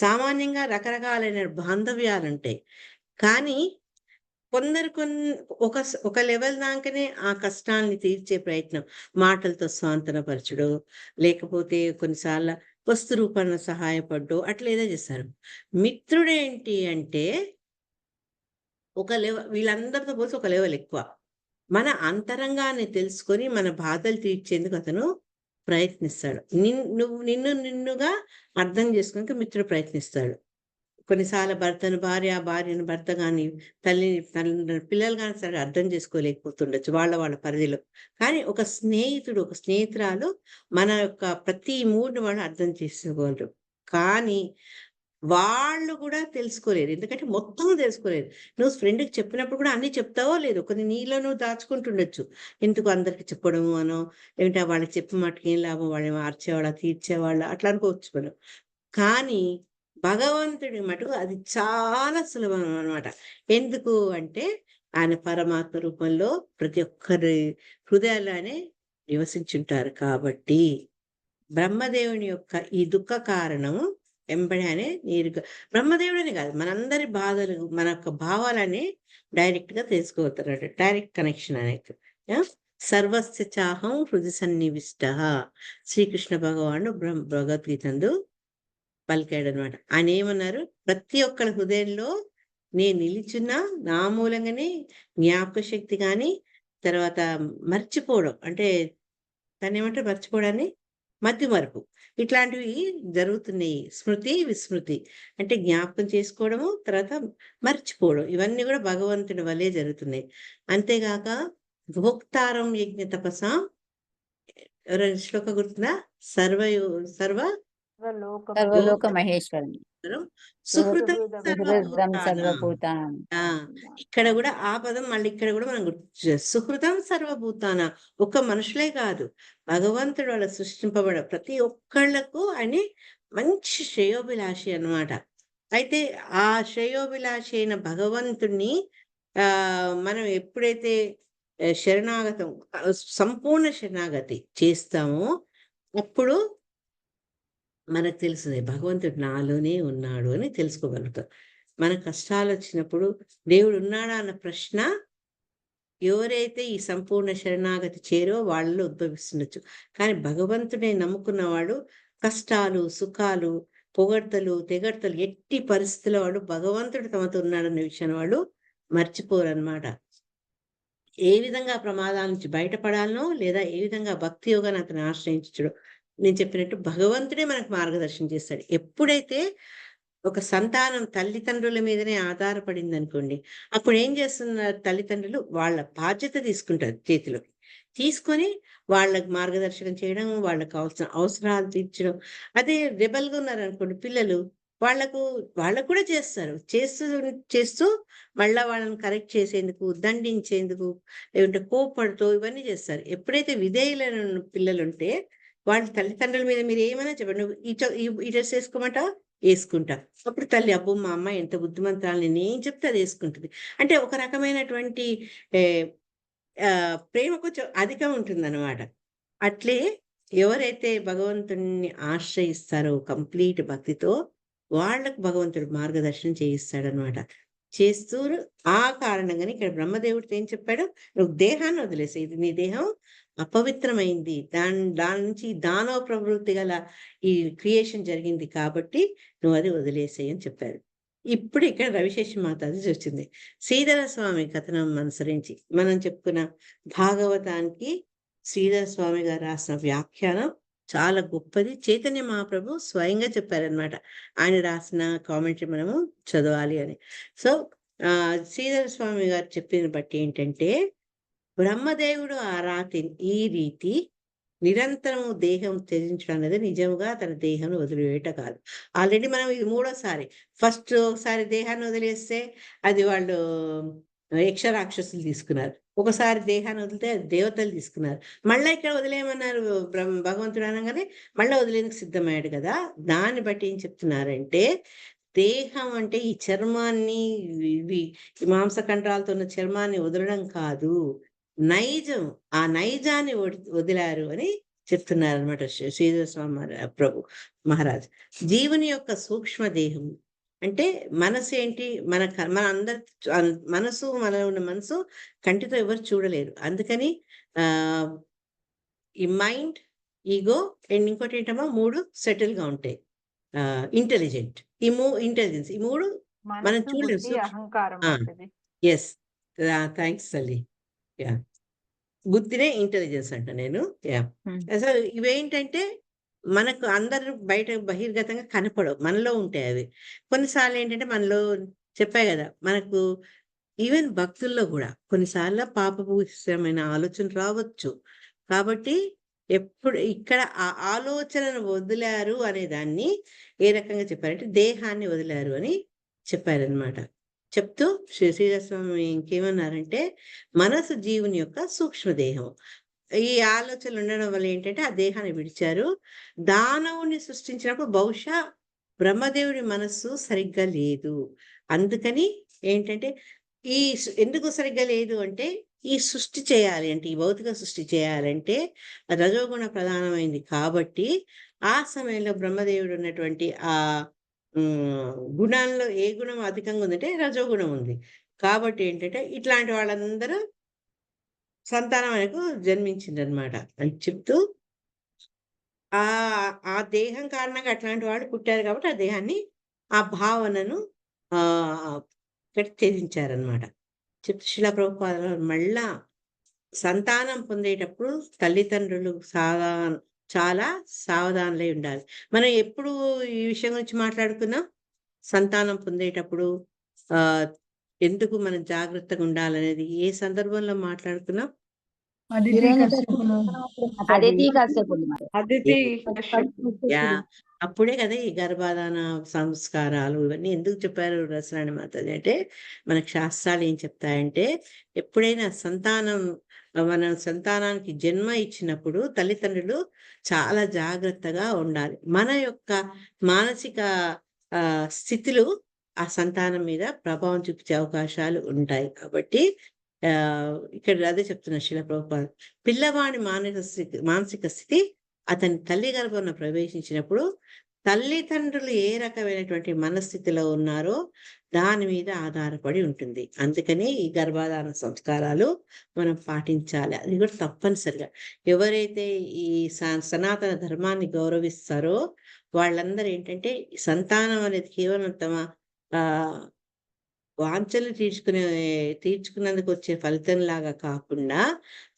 సామాన్యంగా రకరకాలైన బాంధవ్యాలు ఉంటాయి. కానీ కొందరు ఒక లెవెల్ దాకానే ఆ కష్టాన్ని తీర్చే ప్రయత్నం, మాటలతో సాంతనపరచడు, లేకపోతే కొన్నిసార్లు వస్తు రూపాన సహాయపడ్డు, అట్లా ఏదో చేస్తారు. మిత్రుడేంటి అంటే ఒక లెవెల్, వీళ్ళందరితో పోసి ఒక లెవెల్ ఎక్కువ. మన అంతరంగాన్ని తెలుసుకొని మన బాధలు తీర్చేందుకు అతను ప్రయత్నిస్తాడు. నిన్నుగా అర్థం చేసుకుని మిత్రుడు ప్రయత్నిస్తాడు. కొన్నిసార్లు భర్తను భార్య, భార్యను భర్త కానీ, తల్లిని పిల్లలు కానీ సరే అర్థం చేసుకోలేకపోతుండొచ్చు వాళ్ళ పరిధిలో. కానీ ఒక స్నేహితుడు, ఒక స్నేహితురాలు మన యొక్క ప్రతి మూడ్ని వాళ్ళు అర్థం చేసుకోగలరు. కానీ వాళ్ళు కూడా తెలుసుకోలేరు, ఎందుకంటే మొత్తం తెలుసుకోలేరు. నువ్వు ఫ్రెండ్కి చెప్పినప్పుడు కూడా అన్ని చెప్తావో లేదు, కొన్ని నీలో నువ్వు దాచుకుంటుండొచ్చు. ఎందుకు అందరికి చెప్పడము అనో, లేదంటే వాళ్ళకి చెప్పిన మటుకు ఏం లాభం, వాళ్ళని మార్చేవాళ్ళ, తీర్చేవాళ్ళ, అట్లా అనుకోవచ్చు మనం. కానీ భగవంతుడి మటుకు అది చాలా సులభం అనమాట. ఎందుకు అంటే ఆయన పరమాత్మ రూపంలో ప్రతి ఒక్కరి హృదయాల్లోనే నివసించుంటారు. కాబట్టి బ్రహ్మదేవుని యొక్క ఈ దుఃఖ కారణం వెంబడే నేరుగా బ్రహ్మదేవుడని కాదు, మనందరి బాధలు, మన యొక్క భావాలని డైరెక్ట్ గా తెలుసుకోగలుగుతారు. డైరెక్ట్ కనెక్షన్ అనేది. సర్వస్య చాహం హృది సన్నివిష్ట శ్రీకృష్ణ భగవానుడు భగవద్గీతందు పలికాడు అనమాట. ఆయన ఏమన్నారు, ప్రతి ఒక్కరి హృదయంలో నేను నిలిచున్నా, నా మూలంగానే జ్ఞాపక శక్తి కానీ, తర్వాత మర్చిపోవడం అంటే దాన్ని ఏమంటారు, మర్చిపోవడాన్ని మతి మరుపు, ఇట్లాంటివి జరుగుతున్నాయి. స్మృతి విస్మృతి అంటే జ్ఞాపకం చేసుకోవడము, తర్వాత మర్చిపోవడం, ఇవన్నీ కూడా భగవంతుడి వల్లే జరుగుతున్నాయి. అంతేగాక భోక్తారం యజ్ఞ తపసా, ఎవరైనా శ్లోక గుర్తుందా, సర్వలోక మహేశ్వరుని సుహృతం సర్వభూతానం. ఇక్కడ కూడా ఆ పదం మళ్ళీ ఇక్కడ కూడా మనం గుర్తు, సుహృతం సర్వభూతాన, ఒక్క మనుషులే కాదు, భగవంతుడు వాళ్ళ సృష్టింపబడ ప్రతి ఒక్కళ్లకు అని మంచి శ్రేయోభిలాషి అన్నమాట. అయితే ఆ శ్రేయోభిలాషి అయిన భగవంతుణ్ణి మనం ఎప్పుడైతే శరణాగతం సంపూర్ణ శరణాగతి చేస్తామో అప్పుడు మనకు తెలుస్తుంది భగవంతుడు నాలోనే ఉన్నాడు అని తెలుసుకోగలుగుతాం. మన కష్టాలు వచ్చినప్పుడు దేవుడు ఉన్నాడా అన్న ప్రశ్న ఎవరైతే ఈ సంపూర్ణ శరణాగతి చేరో వాళ్ళలో ఉద్భవిస్తుండొచ్చు. కానీ భగవంతుడే నమ్ముకున్నవాడు కష్టాలు, సుఖాలు, పొగడ్తలు, తెగడ్తలు ఎట్టి పరిస్థితుల్లో వాడు భగవంతుడు తమతో ఉన్నాడన్న విషయాన్ని వాళ్ళు మర్చిపోరన్నమాట. ఏ విధంగా ప్రమాదాల నుంచి బయటపడాలనో లేదా ఏ విధంగా భక్తి యోగాన్ని అతను ఆశ్రయించడం నేను చెప్పినట్టు భగవంతుడే మనకు మార్గదర్శనం చేస్తాడు. ఎప్పుడైతే ఒక సంతానం తల్లిదండ్రుల మీదనే ఆధారపడింది అనుకోండి, అప్పుడు ఏం చేస్తున్నారు తల్లిదండ్రులు వాళ్ళ బాధ్యత తీసుకుంటారు చేతిలోకి. తీసుకొని వాళ్ళకి మార్గదర్శనం చేయడం, వాళ్ళకి కావాల్సిన అవసరాలు తీర్చడం. అదే రెబల్గా ఉన్నారనుకోండి పిల్లలు, వాళ్ళకు కూడా చేస్తారు. చేస్తూ మళ్ళా వాళ్ళని కరెక్ట్ చేసేందుకు, దండించేందుకు, లేదంటే కోప్పడుతూ ఇవన్నీ చేస్తారు. ఎప్పుడైతే విధేయులైన పిల్లలుంటే వాళ్ళ తల్లిదండ్రుల మీద మీరు ఏమైనా చెప్పండి, నువ్వు ఈ డ్రెస్ వేసుకోమంటావా వేసుకుంటా. అప్పుడు తల్లి అబ్బో మా అమ్మ ఎంత బుద్ధిమంతురాలు, నేను ఏం చెప్తే అది వేసుకుంటుంది. అంటే ఒక రకమైనటువంటి ప్రేమ కొంచెం అధికం ఉంటుందన్నమాట. అట్లే ఎవరైతే భగవంతుణ్ణి ఆశ్రయిస్తారో కంప్లీట్ భక్తితో వాళ్ళకు భగవంతుడు మార్గదర్శనం చేయిస్తాడనమాట. చేస్తూ ఆ కారణంగానే ఇక్కడ బ్రహ్మదేవుడితో ఏం చెప్పాడు, నువ్వు దేహాన్ని వదిలేసే, ఇది నీ దేహం అపవిత్రమైంది, దాని నుంచి దానవ ప్రవృత్తి గల ఈ క్రియేషన్ జరిగింది కాబట్టి నువ్వు అది వదిలేసేయి అని చెప్పారు. ఇప్పుడు ఇక్కడ రవిశేష మాతాజీ వచ్చింది. శ్రీధర స్వామి కథనం అనుసరించి మనం చెప్పుకున్న భాగవతానికి శ్రీధర స్వామి గారు రాసిన వ్యాఖ్యానం చాలా గొప్పది. చైతన్య మహాప్రభు స్వయంగా చెప్పారనమాట. ఆయన రాసిన కామెంటరీ మనము చదవాలి అని. సో శ్రీధర స్వామి గారు చెప్పిన బట్టి ఏంటంటే, బ్రహ్మదేవుడు ఆ రాతి ఈ రీతి నిరంతరము దేహం త్యజించడం అనేది నిజముగా తన దేహం వదిలివేయట కాదు. ఆల్రెడీ మనం ఇది మూడోసారి. ఫస్ట్ ఒకసారి దేహాన్ని వదిలేస్తే అది వాళ్ళు యక్షరాక్షసులు తీసుకున్నారు. ఒకసారి దేహాన్ని వదిలితే అది దేవతలు తీసుకున్నారు. మళ్ళీ ఇక్కడ వదిలేయమన్నారు భగవంతుడు అనగానే మళ్ళీ వదిలేందుకు సిద్ధమయ్యాడు కదా. దాన్ని బట్టి ఏం చెప్తున్నారంటే, దేహం అంటే ఈ చర్మాన్ని, ఇవి మాంసకంఠాలతో ఉన్న చర్మాన్ని వదలడం కాదు, నైజం, ఆ నైజాన్ని వదిలారు అని చెప్తున్నారు అనమాట శ్రీధర స్వామి ప్రభు మహారాజ్. జీవుని యొక్క సూక్ష్మ దేహం అంటే మనసు ఏంటి, మన అందరి మనసు, మనలో ఉన్న మనసు కంటితో ఎవరు చూడలేరు. అందుకని ఈ మైండ్, ఈగో అండ్ ఇంకోటి ఏంటమ్మా 3 సెటిల్ గా ఉంటాయి. ఇంటెలిజెంట్, ఇంటెలిజెన్స్, ఈ 3 మనం చూడలేము. అహంకారం. ఎస్, థ్యాంక్స్ తల్లి. యా, బుద్ధినే ఇంటెలిజెన్స్ అంట నేను. యా, అసలు ఇవేంటంటే మనకు అందరూ బయట బహిర్గతంగా కనపడవు, మనలో ఉంటాయి అవి. కొన్నిసార్లు ఏంటంటే మనలో చెప్పాయి కదా, మనకు ఈవెన్ భక్తుల్లో కూడా కొన్నిసార్లు పాపభూయిష్టమైన ఆలోచన రావచ్చు. కాబట్టి ఎప్పుడు ఇక్కడ ఆ ఆలోచనను వదిలారు అనే దాన్ని ఏ రకంగా చెప్పారంటే దేహాన్ని వదిలారు అని చెప్పారనమాట. చెప్తూ శ్రీధరస్వామి ఇంకేమన్నారంటే, మనసు జీవుని యొక్క సూక్ష్మదేహం. ఈ ఆలోచనలు ఉండడం వల్ల ఏంటంటే ఆ దేహాన్ని విడిచారు. దానవుని సృష్టించినప్పుడు బహుశా బ్రహ్మదేవుడి మనస్సు సరిగ్గా లేదు. అందుకని ఏంటంటే ఎందుకు సరిగ్గా లేదు అంటే, ఈ సృష్టి చేయాలి అంటే, ఈ భౌతిక సృష్టి చేయాలంటే రజోగుణ ప్రధానమైంది కాబట్టి ఆ సమయంలో బ్రహ్మదేవుడు ఉన్నటువంటి ఆ గుణాల్లో ఏ గుణం అధికంగా ఉందంటే రజోగుణం ఉంది. కాబట్టి ఏంటంటే ఇట్లాంటి వాళ్ళందరూ సంతానం ఆయనకు జన్మించిందనమాట అని చెప్తూ, ఆ దేహం కారణంగా అట్లాంటి వాళ్ళు పుట్టారు కాబట్టి ఆ దేహాన్ని, ఆ భావనను త్యజించారనమాట. చెప్తూ శిలా ప్రభుపాద మళ్ళా సంతానం పొందేటప్పుడు తల్లిదండ్రులు చాలా సావధానులై ఉండాలి. మనం ఎప్పుడు ఈ విషయం గురించి మాట్లాడుకున్నాం, సంతానం పొందేటప్పుడు ఎందుకు మనం జాగ్రత్తగా ఉండాలనేది ఏ సందర్భంలో మాట్లాడుకున్నాం? అప్పుడే కదా ఈ గర్భాధాన సంస్కారాలు ఇవన్నీ ఎందుకు చెప్పారు రసరాణి మాతాజీ అంటే, మనకు శాస్త్రాలు ఏం చెప్తాయంటే, ఎప్పుడైనా సంతానం మనం సంతానానికి జన్మ ఇచ్చినప్పుడు తల్లిదండ్రులు చాలా జాగ్రత్తగా ఉండాలి. మన యొక్క మానసిక స్థితులు ఆ సంతానం మీద ప్రభావం చూపించే అవకాశాలు ఉంటాయి. కాబట్టి ఇక్కడ అదే చెప్తున్నా శిల ప్రభుపాద, పిల్లవాడి మానసిక స్థితి అతని తల్లి గర్భంలో ప్రవేశించినప్పుడు తల్లిదండ్రులు ఏ రకమైనటువంటి మనస్థితిలో ఉన్నారో దాని మీద ఆధారపడి ఉంటుంది. అందుకని ఈ గర్భాధారణ సంస్కారాలు మనం పాటించాలి. అది కూడా తప్పనిసరిగా. ఎవరైతే ఈ సనాతన ధర్మాన్ని గౌరవిస్తారో వాళ్ళందరూ ఏంటంటే సంతానం అనేది కేవలం తమ వాంఛలు తీర్చుకున్నందుకు వచ్చే ఫలితంలాగా కాకుండా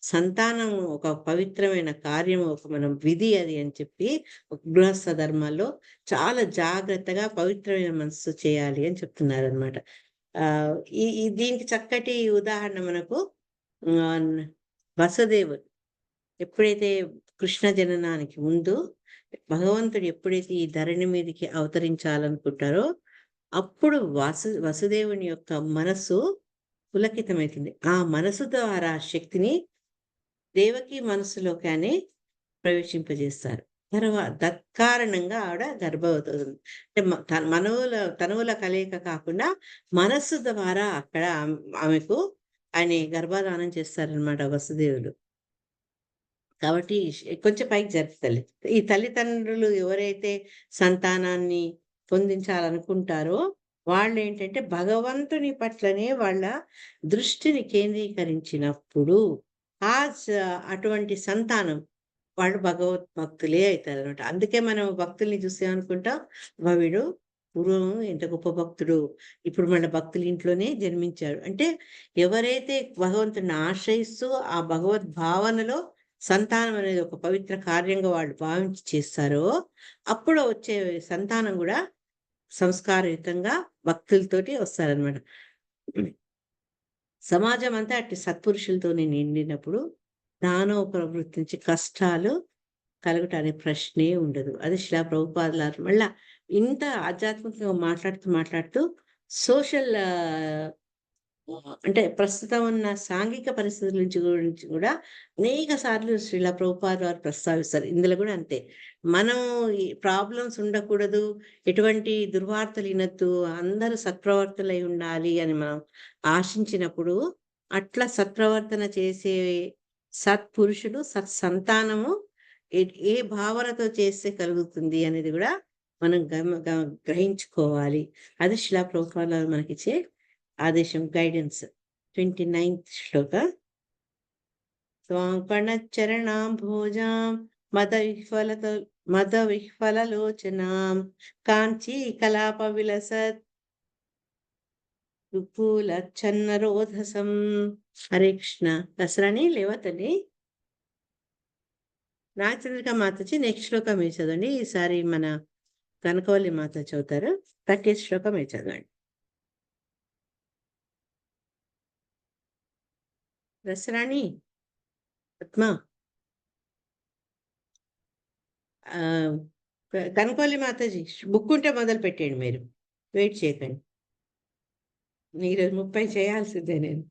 సంతానం ఒక పవిత్రమైన కార్యం, ఒక మనం విధి అది అని చెప్పి గృహస్థ ధర్మాల్లో చాలా జాగ్రత్తగా పవిత్రమైన మనసు చేయాలి అని చెప్తున్నారు అనమాట. దీనికి చక్కటి ఉదాహరణ మనకు వసుదేవుడు ఎప్పుడైతే కృష్ణ జననానికి ముందు భగవంతుడు ఎప్పుడైతే ఈ ధరణి మీదకి అవతరించాలనుకుంటారో అప్పుడు వసుదేవుని యొక్క మనసు పులకితమవుతుంది. ఆ మనసు ద్వారా శక్తిని దేవకి మనసులోకానే ప్రవేశింపజేస్తారు. తర్వాత తత్కారణంగా ఆవిడ గర్భవతి అవుతుంది. అంటే తనువుల కలయిక కాకుండా మనస్సు ద్వారా అక్కడ ఆమెకు ఆయన గర్భధానం చేస్తారనమాట వసుదేవుడు. కాబట్టి కొంచెం పైకి జరుపుతల్లి. ఈ తల్లిదండ్రులు ఎవరైతే సంతానాన్ని పొందించాలనుకుంటారో వాళ్ళు ఏంటంటే భగవంతుని పట్లనే వాళ్ళ దృష్టిని కేంద్రీకరించినప్పుడు అటువంటి సంతానం వాళ్ళు భగవత్ భక్తులే అవుతారు అనమాట. అందుకే మనం భక్తుల్ని చూసామనుకుంటాం, వీడు పూర్వం ఎంత గొప్ప భక్తుడు, ఇప్పుడు మన భక్తుల ఇంట్లోనే జన్మించాడు. అంటే ఎవరైతే భగవంతుని ఆశ్రయిస్తూ ఆ భగవద్ భావనలో సంతానం అనేది ఒక పవిత్ర కార్యంగా వాళ్ళు భావించి చేస్తారో అప్పుడు వచ్చే సంతానం కూడా సంస్కారయుతంగా భక్తులతోటి వస్తారనమాట. సమాజం అంతా అట్టి సత్పురుషులతోనే నిండినప్పుడు దానవ ప్రవృత్తి నుంచి కష్టాలు కలుగుటనే ప్రశ్నే ఉండదు. అది శిలా ప్రభుపాదులారు మళ్ళా ఇంత ఆధ్యాత్మికంగా మాట్లాడుతూ సోషల్ అంటే ప్రస్తుతం ఉన్న సాంఘిక పరిస్థితుల గురించి కూడా అనేక సార్లు శ్రీలా ప్రభుపాద వారు ప్రస్తావిస్తారు. ఇందులో కూడా అంతే, మనం ఈ ప్రాబ్లమ్స్ ఉండకూడదు, ఎటువంటి దుర్వార్తలు వినొద్దు, అందరూ సత్ప్రవర్తనై ఉండాలి అని మనం ఆశించినప్పుడు అట్లా సత్ప్రవర్తన చేసే సత్పురుషుడు సత్సంతానము ఏ భావనతో చేస్తే కలుగుతుంది అనేది కూడా మనం గ్రహించుకోవాలి. అది శిలా ప్రభుపాద వారు మనకిచ్చే ఆదేశం, గైడెన్స్. 29th శ్లోక. స్వాంకణచరణాంభోజాం మద విహ్వలలోచనాం కాంచీ కలాప విలసత్ ఛన్నరోధసం. హరే కృష్ణ. దసరాని లేవతండి. నాగచంద్రిక మాతచి నెక్స్ట్ శ్లోకం మీరు చదవండి. ఈసారి మన కనకవల్లి మాత చదువుతారు. 30th శ్లోకం మీరు చదవండి. దసరాని పద్మ కనకవల్లి మాతాజీ బుక్ ఉంటే మొదలు పెట్టండి, మీరు వెయిట్ చేయకండి. ఈరోజు 30 చేయాల్సిందే నేను.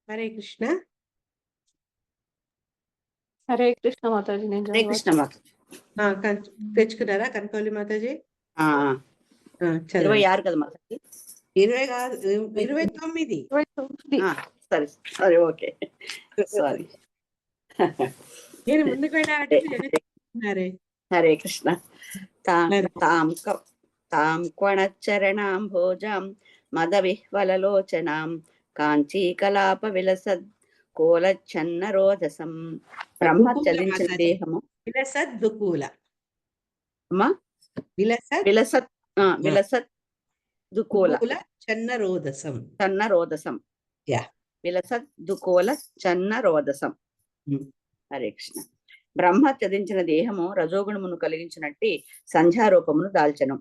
హరే కృష్ణ. హరే కృష్ణ మాతాజీ. హరే కృష్ణ మాతాజీ. తెచ్చుకున్నారా కనకవల్లి మాతాజీ? 26 కదా మాతాజీ? 20 కాదు, 29. సరే సరే, ఓకే, సారీ. నేను ముందుకు వెళ్ళారే. హరే కృష్ణ. తాం క్వణచరణాంభోజాం మద విహ్వలలోచనాం కాంచీ కలాప విలసద్ కోలఛన్నరోధసం. బ్రహ్మ చలించిన దేహము విలసద్దుకూల విలసత్ దుకోల చన్నరోధసం. విలసత్ దుకోల చన్నరోధసం. హరే కృష్ణ. బ్రహ్మ త్యజించిన దేహము రజోగుణమును కలిగించినట్టి సంధ్యారూపమును దాల్చను.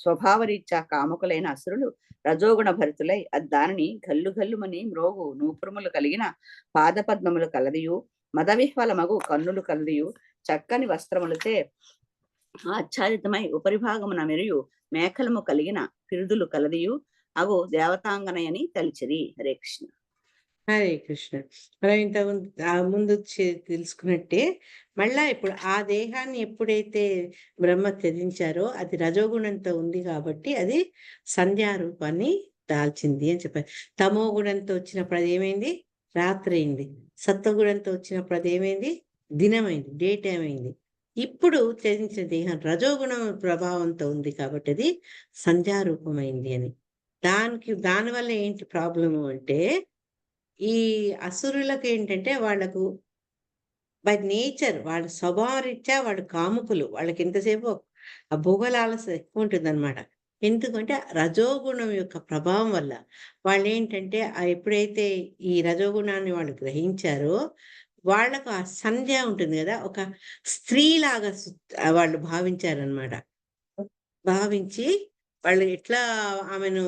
స్వభావరీత్యా కాముకులైన అసురులు రజోగుణ భరితులై దానిని గల్లు గల్లుమని మ్రోగు నూపురములు కలిగిన పాదపద్మములు కలదియు మదవిహ్వలమగు కన్నులు కలదియు చక్కని వస్త్రములచే ఆచ్ఛాదితమై ఉపరిభాగమున మెరియు మేఖలము కలిగిన పిరుదులు కలదియు అగు దేవతాంగనయని తలిచిరి. హరే కృష్ణ. హరే కృష్ణ. మనం ఇంత ముందు తెలుసుకున్నట్టే మళ్ళా ఇప్పుడు ఆ దేహాన్ని ఎప్పుడైతే బ్రహ్మ త్యజించారో అది రజోగుణంతో ఉంది కాబట్టి అది సంధ్యారూపాన్ని దాల్చింది అని చెప్పారు. తమో గుణంతో వచ్చినప్పుడు అది ఏమైంది? రాత్రి అయింది. సత్వగుణంతో వచ్చినప్పుడు అది ఏమైంది? దినమైంది, డే టైం అయింది. ఇప్పుడు త్యజించిన దేహం రజోగుణం ప్రభావంతో ఉంది కాబట్టి అది సంధ్యారూపమైంది అని. దానివల్ల ఏంటి ప్రాబ్లము అంటే ఈ అసురులకు ఏంటంటే వాళ్ళకు బై నేచర్ వాళ్ళ స్వభావ రీత్యా వాళ్ళు కాముకులు. వాళ్ళకి ఎంతసేపు ఆ భోగలాలస ఎక్కువ ఉంటుందన్నమాట. ఎందుకంటే రజోగుణం యొక్క ప్రభావం వల్ల వాళ్ళేంటంటే ఎప్పుడైతే ఈ రజోగుణాన్ని వాళ్ళు గ్రహించారో వాళ్ళకు ఆ సంధ్య ఉంటుంది కదా, ఒక స్త్రీలాగా వాళ్ళు భావించారనమాట. భావించి వాళ్ళు ఎట్లా ఆమెను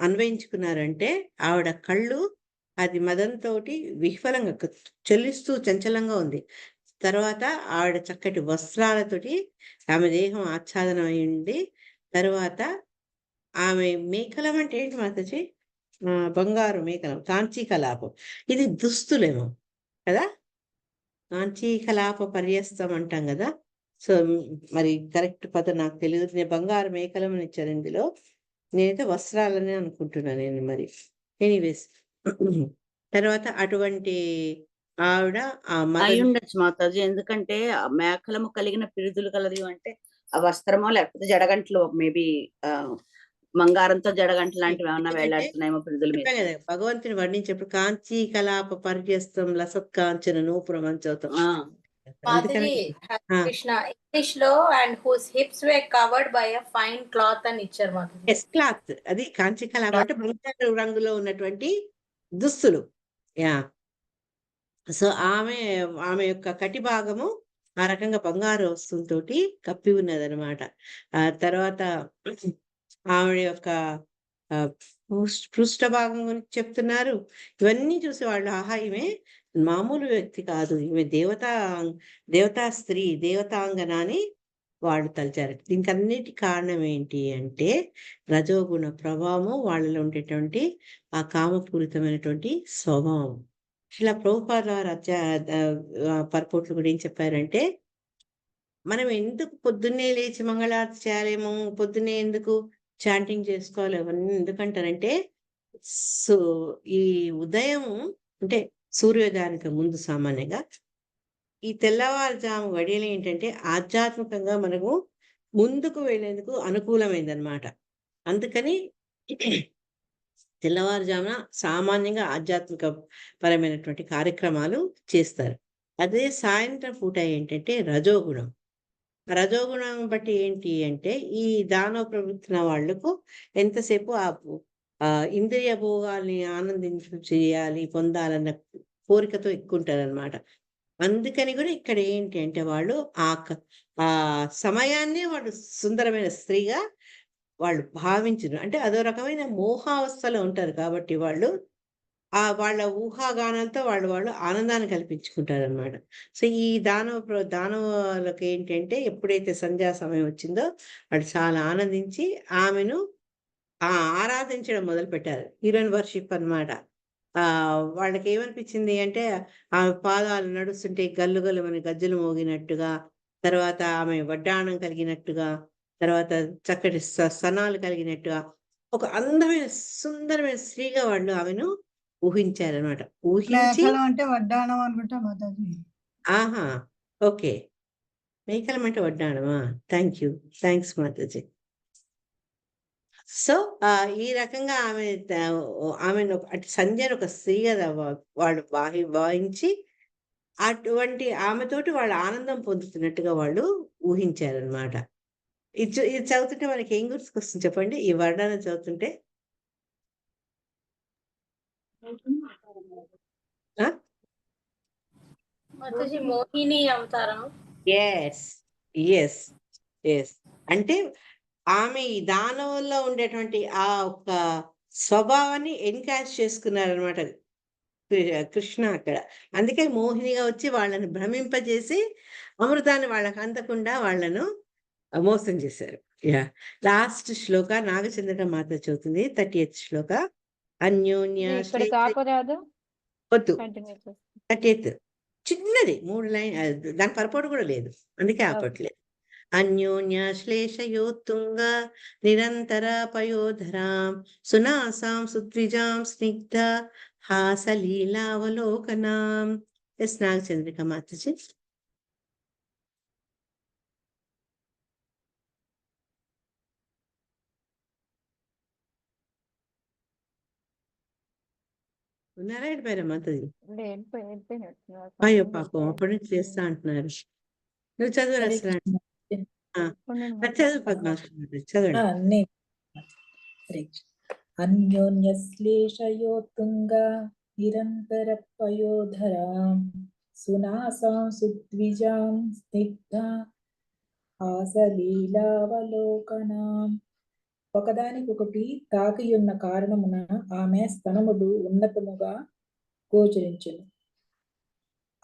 అన్వయించుకున్నారంటే ఆవిడ కళ్ళు అది మదంతోటి విహ్వలంగా చెల్లిస్తూ చంచలంగా ఉంది. తర్వాత ఆవిడ చక్కటి వస్త్రాలతోటి ఆమె దేహం ఆచ్ఛాదనం అయింది. తర్వాత ఆమె మేకలం అంటే ఏంటి మాతాజీ? బంగారు మేకలం, కాంచీ కలాపం. ఇది దుస్తులేమో కదా, కాంచీ కలాప పర్యస్తం అంటాం కదా. సో మరి కరెక్ట్ పదం నాకు తెలియదు. నేను బంగారు మేకలం అని ఇచ్చాను ఇందులో, నేనైతే వస్త్రాలని అనుకుంటున్నాను నేను. మరి ఎనీవేస్ తర్వాత అటువంటి ఆవిడ అయి ఉండొచ్చు మాతాజీ. ఎందుకంటే ఆ మేకలము కలిగిన పిరుదులు కలది అంటే ఆ వస్త్రమో లేకపోతే జడగంటలు, మేబీ మంగారంతో జడగంటలు లాంటివి ఏమన్నా వేలాడుతున్నాయేమో పిరుదుల మీద. కదా భగవంతుని వర్ణించేప్పుడు కాంచీ కలాప పర్యస్తం లసత్కాంచన నూపురం అని చదువుతాం. మాతాజీ కృష్ణ ఇంగ్లీష్ లో and whose hips were covered by a fine cloth అని ఇచ్చారు మాతాజీ. ఎస్ క్లాత్, అది కాంచీ కలాప అంటే బంగారు రంగులో ఉన్నటువంటి దుస్తులు. యా. సో ఆమె యొక్క కటి భాగము ఆ రకంగా బంగారు వస్తువులతోటి కప్పి ఉన్నదనమాట. ఆ తర్వాత ఆవిడ యొక్క పృష్ఠ భాగం గురించి చెప్తున్నారు. ఇవన్నీ చూసి వాళ్ళు ఆహా ఈమె మామూలు వ్యక్తి కాదు, ఈమె దేవతా స్త్రీ, దేవతాంగన అని వాళ్ళు తలిచారు. దీనికన్నిటి కారణం ఏంటి అంటే రజోగుణ ప్రభావం, వాళ్ళలో ఉండేటువంటి ఆ కామపూరితమైనటువంటి స్వభావం. ఇలా ప్రభుపాద పర్పోట్లు కూడా ఏం చెప్పారంటే మనం ఎందుకు పొద్దున్నే లేచి మంగళారతి చేయాలేమో, పొద్దున్నే ఎందుకు చాంటింగ్ చేసుకోవాలి, అవన్నీ ఎందుకంటారంటే సో ఈ ఉదయం అంటే సూర్యోదయానికి ముందు సామాన్యంగా ఈ తెల్లవారుజాము గడియలు ఏంటంటే ఆధ్యాత్మికంగా మనకు ముందుకు వెళ్ళేందుకు అనుకూలమైందనమాట. అందుకని తెల్లవారుజామున సామాన్యంగా ఆధ్యాత్మిక పరమైనటువంటి కార్యక్రమాలు చేస్తారు. అదే సాయంత్రం పూట ఏంటంటే రజోగుణం. రజోగుణం బట్టి ఏంటి అంటే ఈ దానవ ప్రవృత్తిన వాళ్లకు ఎంతసేపు ఇంద్రియ భోగాల్ని చేయాలి, పొందాలన్న కోరికతో ఎక్కువ ఉంటారనమాట. అందుకని కూడా ఇక్కడ ఏంటి అంటే వాళ్ళు ఆ సమయాన్ని వాళ్ళు సుందరమైన స్త్రీగా వాళ్ళు భావించరు. అంటే అదో రకమైన మోహావస్థలో ఉంటారు కాబట్టి వాళ్ళు వాళ్ళ ఊహాగానాలతో వాళ్ళు ఆనందాన్ని కల్పించుకుంటారనమాట. సో ఈ దానవులకు ఏంటంటే ఎప్పుడైతే సంధ్యా సమయం వచ్చిందో వాళ్ళు చాలా ఆనందించి ఆమెను ఆరాధించడం మొదలు పెట్టారు. హీరోయిన్ వర్షిప్ అనమాట. వాళ్ళకి ఏమనిపించింది అంటే ఆమె పాదాలు నడుస్తుంటే గల్లు గల్లుమని గజ్జలు మోగినట్టుగా, తర్వాత ఆమె వడ్డాణం కలిగినట్టుగా, తర్వాత చక్కటి సనాలు కలిగినట్టుగా, ఒక అందమైన సుందరమైన స్త్రీగా వాళ్ళు ఆమెను ఊహించారనమాట. ఊహించి అంటే వడ్డాణం అనుకుంటా మాతాజీ. ఆహా, ఓకే, మేకలం అంటే వడ్డాణమా? థ్యాంక్స్ మాతాజీ. సో ఈ రకంగా ఆమెను అటు సంధ్యను ఒక స్త్రీగా వాళ్ళు భావించి అటువంటి ఆమెతోటి వాళ్ళు ఆనందం పొందుతున్నట్టుగా వాళ్ళు ఊహించారనమాట. ఇది చదువుతుంటే మనకి ఏం గుర్తుకొస్తుంది చెప్పండి? ఈ వర్ణన చదువుతుంటే మోహిని అవతారం. ఎస్ అంటే ఆమె ఈ దానవుల్లో ఉండేటువంటి ఆ ఒక్క స్వభావాన్ని ఎన్కాష్ చేసుకున్నారనమాట కృష్ణ అక్కడ. అందుకే మోహినిగా వచ్చి వాళ్ళని భ్రమింపజేసి అమృతాన్ని వాళ్ళకి అందకుండా వాళ్ళను మోసం చేశారు. యా లాస్ట్ శ్లోక నాగచంద్రిక మాత చదువుతుంది 30th శ్లోక. అన్యోన్య ఇక్కడ శ్లేష కాపరాదు వద్దు కంటిన్యూ చేస్తాం. 30th చిన్నది 3 లైన్, దాని పరపోటు కూడా లేదు, అందుకే ఆపట్లేదు. అన్యోన్య శ్లేషయోత్తుంగ నిరంతర పయోధరాం సునాసాం సుద్విజాం స్నిగ్ధ హాసలీలావలోకనాం. ఎస్ నాగచంద్రిక మాతజీ. ఉన్నారా వెళ్ళిపోయారా మాతజీ? అయ్యో పాపం అప్పటి నుంచి చేస్తా అంటున్నారు. నువ్వు చదువు అసలు. చదువు పద్మాక్షి మాతజీ, చదవండి. అన్యోన్యశ్లేషయోత్తుంగ నిరంతర పయోధరాం సునాసాం సుద్విజాం స్నిగ్ధ హాసలీలావలోకనాం. ఒకదానికొకటి తాకియున్న కారణమున ఆమె స్తనములు ఉన్నతముగా గోచరించెను.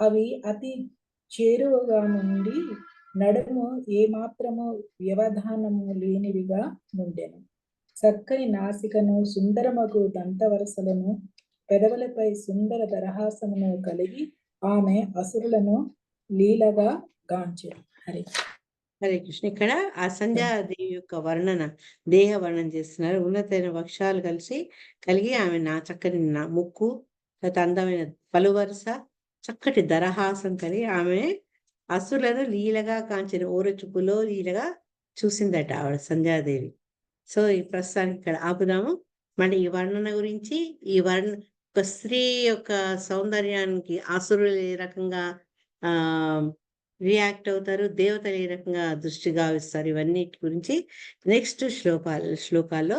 అవి అతి చేరువగా నుండి నడుము ఏమాత్రము వ్యవధానము లేనివిగా నుండెను. చక్కని నాసికను, సుందరమగు దంతవరసలను, పెదవులపై సుందర దరహాసమును కలిగి ఆమె అసురులను లీలగా గాంచెను. హరి హరే కృష్ణ. ఇక్కడ ఆ సంధ్యాదేవి యొక్క వర్ణన, దేహ వర్ణన చేస్తున్నారు. ఉన్నతమైన వక్షాలు కలిగి ఆమె చక్కని ముక్కు, అందమైన పలువరుస, చక్కటి దరహాసం కలిగి ఆమె అసురులను లీలగా కాంచిన ఓరచుకులో లీలగా చూసిందట ఆవిడ సంధ్యాదేవి. సో ఈ ప్రస్తుతానికి ఇక్కడ ఆపుదాము. మళ్ళీ ఈ వర్ణన గురించి, ఈ ఒక స్త్రీ యొక్క సౌందర్యానికి అసురులు ఏ రకంగా రియాక్ట్ అవుతారు, దేవతలు ఏ రకంగా దృష్టి గావిస్తారు, ఇవన్నీ గురించి నెక్స్ట్ శ్లోకాల్లో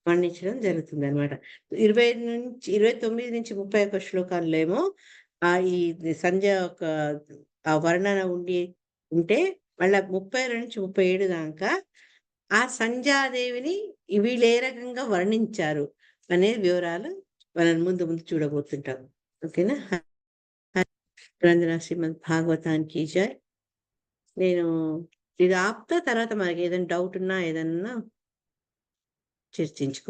వర్ణించడం జరుగుతుంది అనమాట. 29 నుంచి 31 శ్లోకాల్లో ఏమో ఈ సంధ్య యొక్క ఆ వర్ణన ఉంటే మళ్ళీ 32 నుంచి 37 దాకా ఆ సంధ్యాదేవిని వీళ్ళు ఏ రకంగా వర్ణించారు అనే వివరాలు మనం ముందు చూడబోతుంటాం. ఓకేనా? శ్రీమద్ భాగవతానికి జై. నేను ఇది ఆపుతా, తర్వాత మనకి ఏదైనా డౌట్ ఉన్నా ఏదన్నా చర్చించుకో.